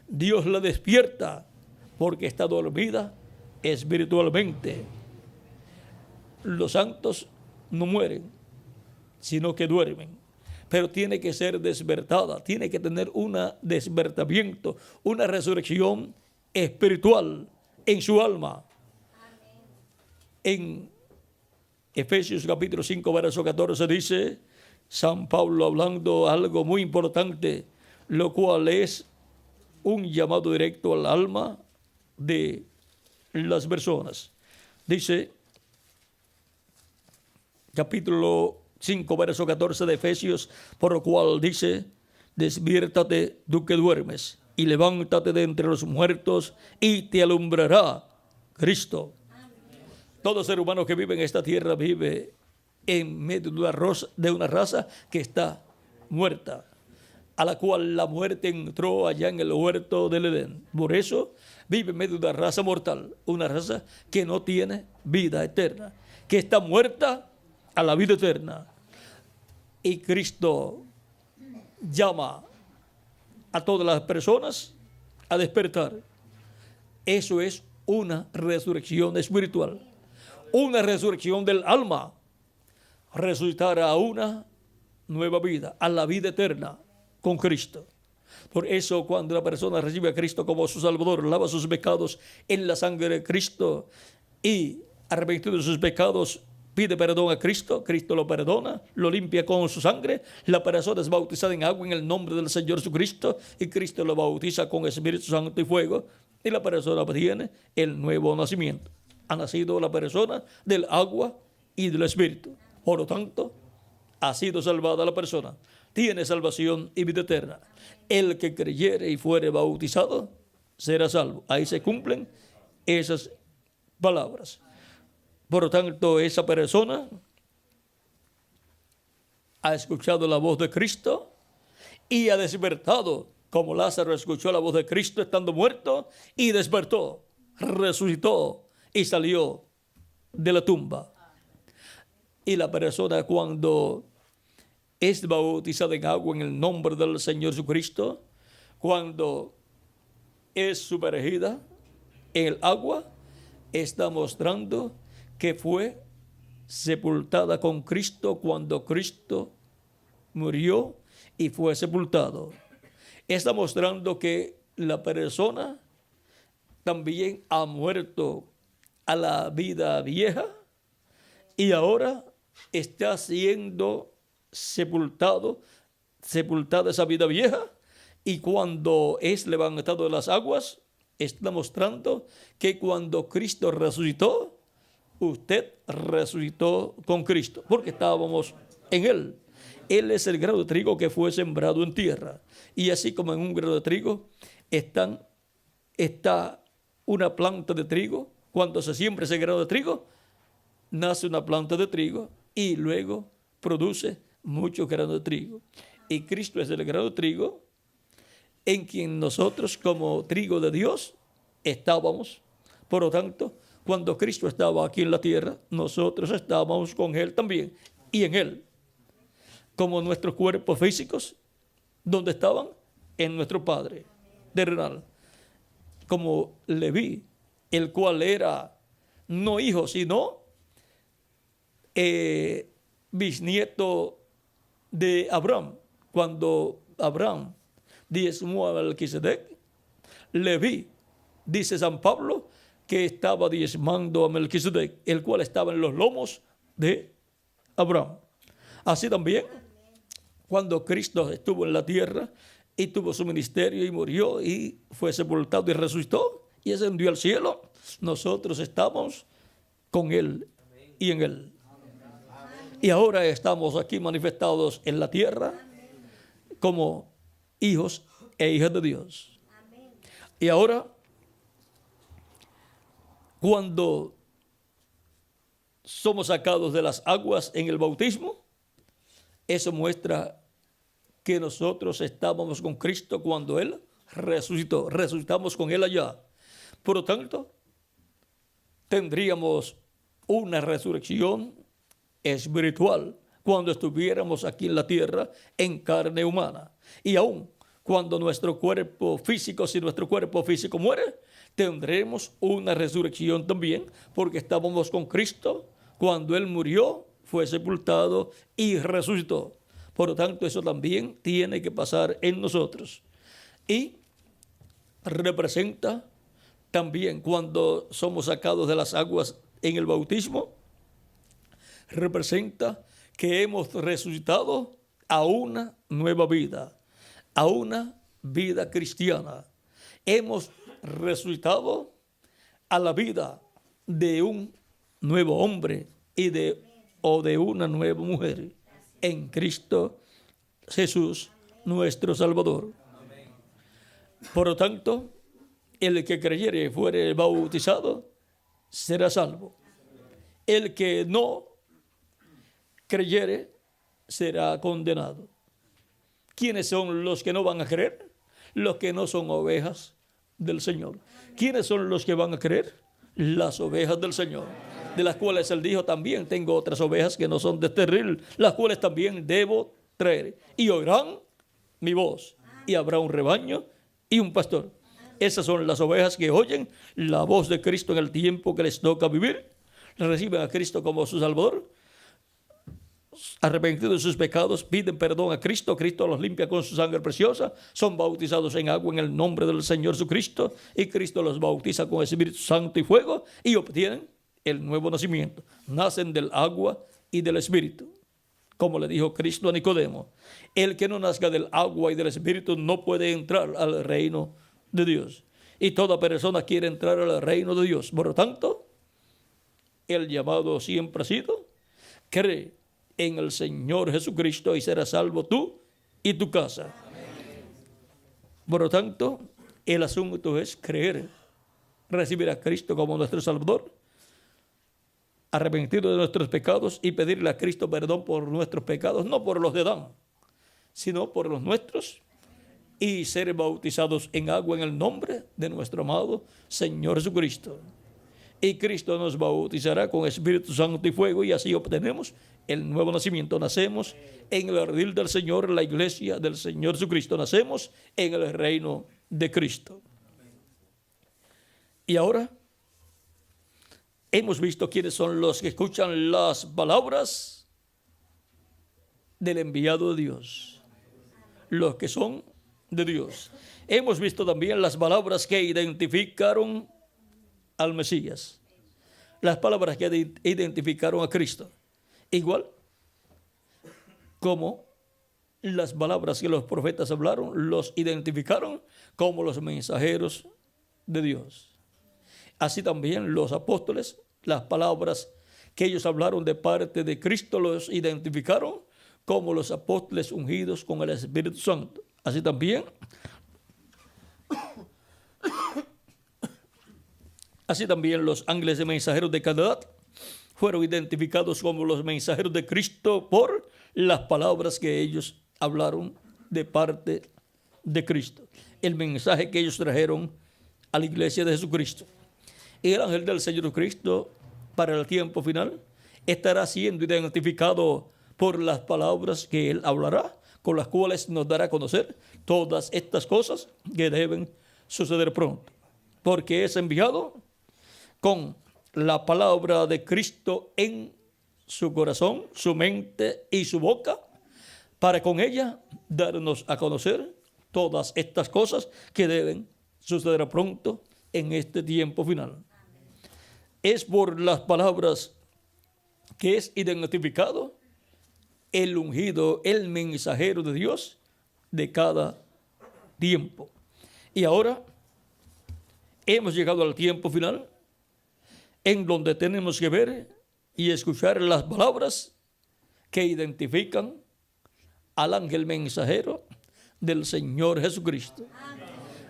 Dios la despierta porque está dormida espiritualmente. Los santos no mueren, sino que duermen. Pero tiene que ser despertada, tiene que tener un despertamiento, una resurrección espiritual en su alma. En Efesios capítulo 5, verso 14 dice San Pablo hablando algo muy importante, lo cual es un llamado directo al alma de las personas. Dice capítulo 5, verso 14 de Efesios, por lo cual dice: despiértate tú que duermes, y levántate de entre los muertos, y te alumbrará Cristo. Todo ser humano que vive en esta tierra vive en medio de una raza que está muerta, a la cual la muerte entró allá en el huerto del Edén. Por eso vive en medio de una raza mortal, una raza que no tiene vida eterna, que está muerta a la vida eterna. Y Cristo llama a todas las personas a despertar. Eso es una resurrección espiritual, una resurrección del alma, resucitar a una nueva vida, a la vida eterna con Cristo. Por eso cuando la persona recibe a Cristo como su Salvador, lava sus pecados en la sangre de Cristo y arrepentido de sus pecados, pide perdón a Cristo, Cristo lo perdona, lo limpia con su sangre, la persona es bautizada en agua en el nombre del Señor Jesucristo y Cristo lo bautiza con Espíritu Santo y fuego y la persona tiene el nuevo nacimiento. Ha nacido la persona del agua y del Espíritu. Por lo tanto, ha sido salvada la persona, tiene salvación y vida eterna. El que creyere y fuere bautizado será salvo. Ahí se cumplen esas palabras. Por lo tanto, esa persona ha escuchado la voz de Cristo y ha despertado, como Lázaro escuchó la voz de Cristo estando muerto y despertó, resucitó y salió de la tumba. Y la persona cuando es bautizada en agua en el nombre del Señor Jesucristo, cuando es sumergida en el agua, está mostrando que fue sepultada con Cristo cuando Cristo murió y fue sepultado. Está mostrando que la persona también ha muerto a la vida vieja y ahora está siendo sepultada esa vida vieja, y cuando es levantado de las aguas, está mostrando que cuando Cristo resucitó, usted resucitó con Cristo, porque estábamos en Él. Él es el grano de trigo que fue sembrado en tierra. Y así como en un grano de trigo está una planta de trigo, cuando se siembra ese grano de trigo, nace una planta de trigo y luego produce mucho grano de trigo. Y Cristo es el grano de trigo en quien nosotros como trigo de Dios estábamos. Por lo tanto, cuando Cristo estaba aquí en la tierra, nosotros estábamos con Él también y en Él. Como nuestros cuerpos físicos, ¿dónde estaban? En nuestro Padre terrenal. Como Leví, el cual era no hijo, sino bisnieto de Abraham. Cuando Abraham diezmó a Melquisedec, Leví, dice San Pablo, que estaba diezmando a Melquisedec, el cual estaba en los lomos de Abraham. Así también, cuando Cristo estuvo en la tierra y tuvo su ministerio y murió y fue sepultado y resucitó y ascendió al cielo, nosotros estamos con Él y en Él. Y ahora estamos aquí manifestados en la tierra como hijos e hijas de Dios. Y ahora, cuando somos sacados de las aguas en el bautismo, eso muestra que nosotros estábamos con Cristo cuando Él resucitó. Resucitamos con Él allá. Por lo tanto, tendríamos una resurrección espiritual cuando estuviéramos aquí en la tierra en carne humana. Y aún cuando nuestro cuerpo físico, si nuestro cuerpo físico muere, tendremos una resurrección también, porque estábamos con Cristo cuando Él murió, fue sepultado y resucitó. Por lo tanto, eso también tiene que pasar en nosotros. Y representa también cuando somos sacados de las aguas en el bautismo, representa que hemos resucitado a una nueva vida, a una vida cristiana. Hemos resucitado a la vida de un nuevo hombre o de una nueva mujer en Cristo Jesús, nuestro Salvador. Por lo tanto, el que creyere y fuere bautizado será salvo. El que no creyere será condenado. ¿Quiénes son los que no van a creer? Los que no son ovejas del Señor. ¿Quiénes son los que van a creer? Las ovejas del Señor, de las cuales Él dijo también: tengo otras ovejas que no son de este redil, las cuales también debo traer, y oirán mi voz, y habrá un rebaño y un pastor. Esas son las ovejas que oyen la voz de Cristo en el tiempo que les toca vivir, reciben a Cristo como su Salvador, arrepentidos de sus pecados, piden perdón a Cristo, Cristo los limpia con su sangre preciosa, son bautizados en agua en el nombre del Señor Jesucristo, y Cristo los bautiza con Espíritu Santo y fuego, y obtienen el nuevo nacimiento. Nacen del agua y del Espíritu. Como le dijo Cristo a Nicodemo, el que no nazca del agua y del Espíritu no puede entrar al reino de Dios. Y toda persona quiere entrar al reino de Dios. Por lo tanto, el llamado siempre ha sido: cree en el Señor Jesucristo y serás salvo tú y tu casa. Por lo tanto, el asunto es creer, recibir a Cristo como nuestro Salvador, arrepentirnos de nuestros pecados y pedirle a Cristo perdón por nuestros pecados, no por los de Adán, sino por los nuestros, y ser bautizados en agua en el nombre de nuestro amado Señor Jesucristo. Y Cristo nos bautizará con Espíritu Santo y fuego, y así obtenemos el nuevo nacimiento. Nacemos en el redil del Señor, la iglesia del Señor Jesucristo. Nacemos en el reino de Cristo. Y ahora hemos visto quiénes son los que escuchan las palabras del enviado de Dios, los que son de Dios. Hemos visto también las palabras que identificaron al Mesías, las palabras que identificaron a Cristo, igual como las palabras que los profetas hablaron, los identificaron como los mensajeros de Dios. Así también los apóstoles, las palabras que ellos hablaron de parte de Cristo, los identificaron como los apóstoles ungidos con el Espíritu Santo. Así también los ángeles y mensajeros de cada edad fueron identificados como los mensajeros de Cristo por las palabras que ellos hablaron de parte de Cristo, el mensaje que ellos trajeron a la iglesia de Jesucristo. Y el ángel del Señor Jesucristo, para el tiempo final, estará siendo identificado por las palabras que Él hablará, con las cuales nos dará a conocer todas estas cosas que deben suceder pronto. Porque es enviado con la palabra de Cristo en su corazón, su mente y su boca, para con ella darnos a conocer todas estas cosas que deben suceder pronto en este tiempo final. Es por las palabras que es identificado el ungido, el mensajero de Dios de cada tiempo. Y ahora hemos llegado al tiempo final en donde tenemos que ver y escuchar las palabras que identifican al ángel mensajero del Señor Jesucristo,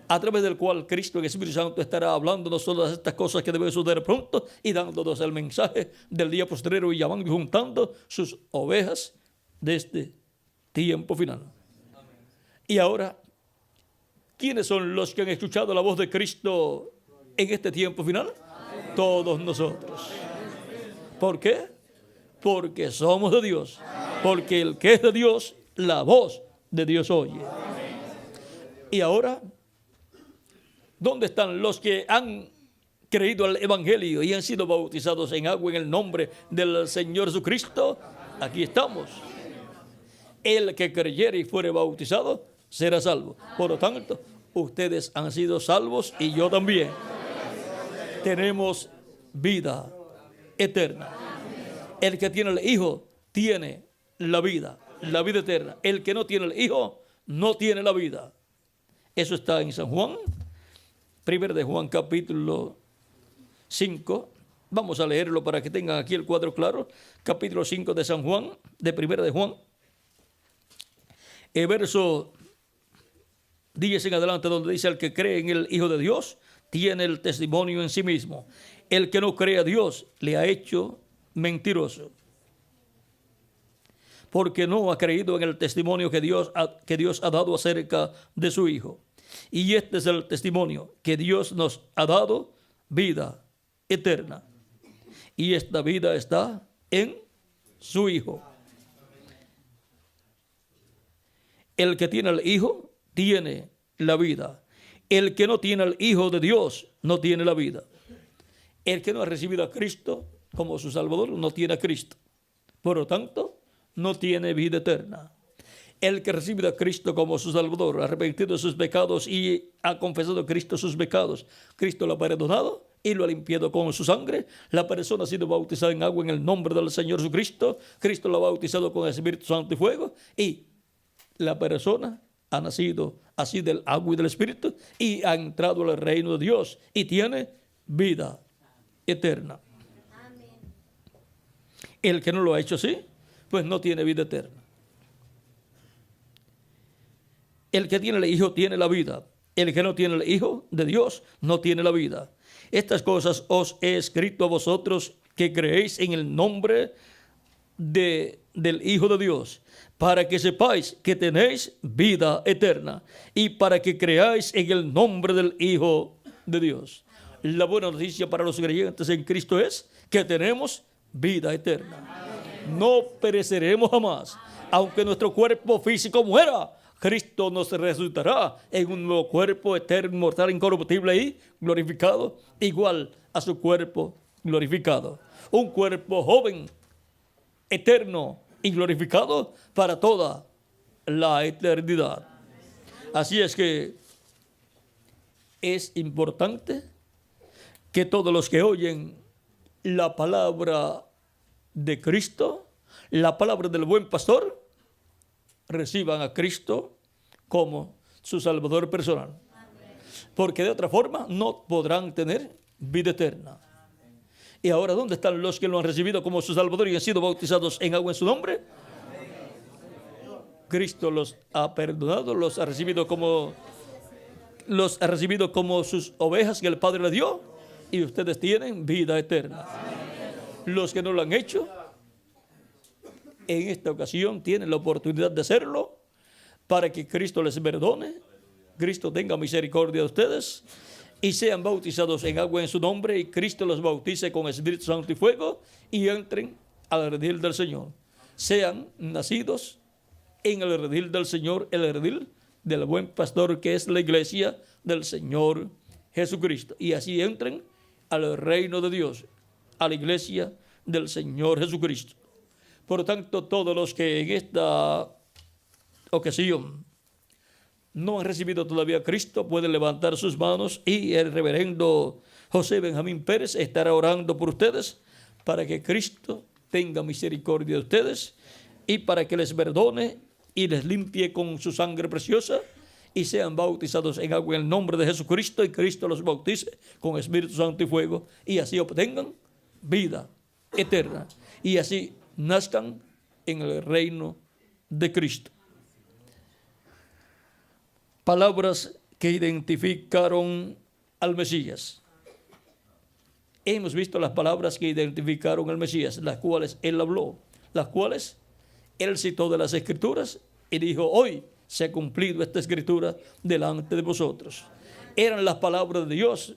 a través del cual Cristo, el Espíritu Santo, estará hablándonos todas estas cosas que deben suceder pronto y dándonos el mensaje del día postrero y llamando y juntando sus ovejas de este tiempo final. Y ahora, ¿quiénes son los que han escuchado la voz de Cristo en este tiempo final? Todos nosotros. ¿Por qué? Porque somos de Dios. Porque el que es de Dios, la voz de Dios oye. Y ahora, ¿dónde están los que han creído al Evangelio y han sido bautizados en agua en el nombre del Señor Jesucristo? Aquí estamos. El que creyere y fuere bautizado será salvo. Por lo tanto, ustedes han sido salvos y yo también. Tenemos vida eterna. El que tiene el Hijo tiene la vida eterna. El que no tiene el Hijo no tiene la vida. Eso está en San Juan, 1 de Juan capítulo 5. Vamos a leerlo para que tengan aquí el cuadro claro. Capítulo 5 de San Juan, de 1 de Juan. El verso 10 en adelante, donde dice: el que cree en el Hijo de Dios tiene el testimonio en sí mismo. El que no cree a Dios le ha hecho mentiroso, porque no ha creído en el testimonio que Dios ha dado acerca de su Hijo. Y este es el testimonio, que Dios nos ha dado vida eterna. Y esta vida está en su Hijo. El que tiene al Hijo tiene la vida. El que no tiene al Hijo de Dios no tiene la vida. El que no ha recibido a Cristo como su Salvador no tiene a Cristo. Por lo tanto, no tiene vida eterna. El que recibe a Cristo como su Salvador, ha arrepentido de sus pecados y ha confesado a Cristo sus pecados, Cristo lo ha perdonado y lo ha limpiado con su sangre. La persona ha sido bautizada en agua en el nombre del Señor Jesucristo. Cristo lo ha bautizado con el Espíritu Santo y fuego. Y la persona ha nacido así del agua y del Espíritu y ha entrado al reino de Dios y tiene vida eterna. El que no lo ha hecho así, pues no tiene vida eterna. El que tiene el Hijo tiene la vida. El que no tiene el Hijo de Dios no tiene la vida. Estas cosas os he escrito a vosotros que creéis en el nombre del Hijo de Dios, para que sepáis que tenéis vida eterna y para que creáis en el nombre del Hijo de Dios. La buena noticia para los creyentes en Cristo es que tenemos vida eterna. No pereceremos jamás. Aunque nuestro cuerpo físico muera, Cristo nos resucitará en un nuevo cuerpo eterno, mortal, incorruptible y glorificado, igual a su cuerpo glorificado. Un cuerpo joven, eterno y glorificado para toda la eternidad. Así es que es importante que todos los que oyen la palabra de Cristo, la palabra del buen pastor, reciban a Cristo como su Salvador personal. Porque de otra forma no podrán tener vida eterna. Y ahora, ¿dónde están los que lo han recibido como su Salvador y han sido bautizados en agua en su nombre? Cristo los ha perdonado, los ha recibido como sus ovejas que el Padre le dio, y ustedes tienen vida eterna. Los que no lo han hecho, en esta ocasión tienen la oportunidad de hacerlo para que Cristo les perdone Cristo tenga misericordia de ustedes y sean bautizados en agua en su nombre y Cristo los bautice con Espíritu Santo y fuego y entren al redil del Señor. Sean nacidos en el redil del Señor, el redil del buen pastor que es la iglesia del Señor Jesucristo. Y así entren al reino de Dios, a la iglesia del Señor Jesucristo. Por tanto, todos los que en esta ocasión no han recibido todavía a Cristo pueden levantar sus manos y el reverendo José Benjamín Pérez estará orando por ustedes para que Cristo tenga misericordia de ustedes y para que les perdone y les limpie con su sangre preciosa y sean bautizados en agua en el nombre de Jesucristo y Cristo los bautice con Espíritu Santo y fuego y así obtengan vida eterna y así nazcan en el reino de Cristo. Palabras que identificaron al Mesías. Hemos visto las palabras que identificaron al Mesías, las cuales él habló, las cuales él citó de las Escrituras y dijo: hoy se ha cumplido esta Escritura delante de vosotros. Eran las palabras de Dios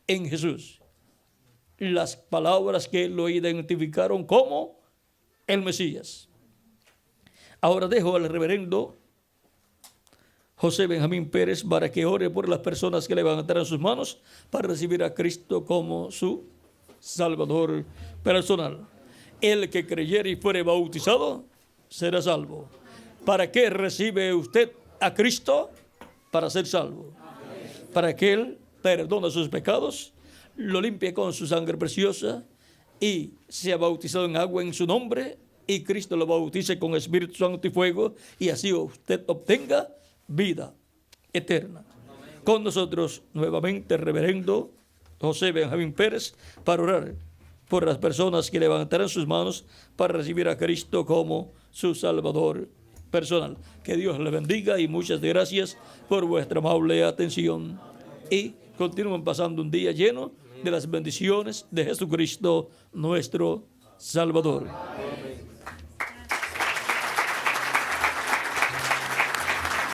en Jesús, las palabras que lo identificaron como el Mesías. Ahora dejo al reverendo José Benjamín Pérez para que ore por las personas que levantarán sus manos para recibir a Cristo como su Salvador personal. El que creyere y fuere bautizado será salvo. ¿Para qué recibe usted a Cristo? Para ser salvo. Para que Él perdone sus pecados, lo limpie con su sangre preciosa y sea bautizado en agua en su nombre y Cristo lo bautice con Espíritu Santo y fuego y así usted obtenga vida eterna. Con nosotros nuevamente el reverendo José Benjamín Pérez para orar por las personas que levantarán sus manos para recibir a Cristo como su Salvador personal. Que Dios les bendiga y muchas gracias por vuestra amable atención y continúen pasando un día lleno de las bendiciones de Jesucristo nuestro Salvador.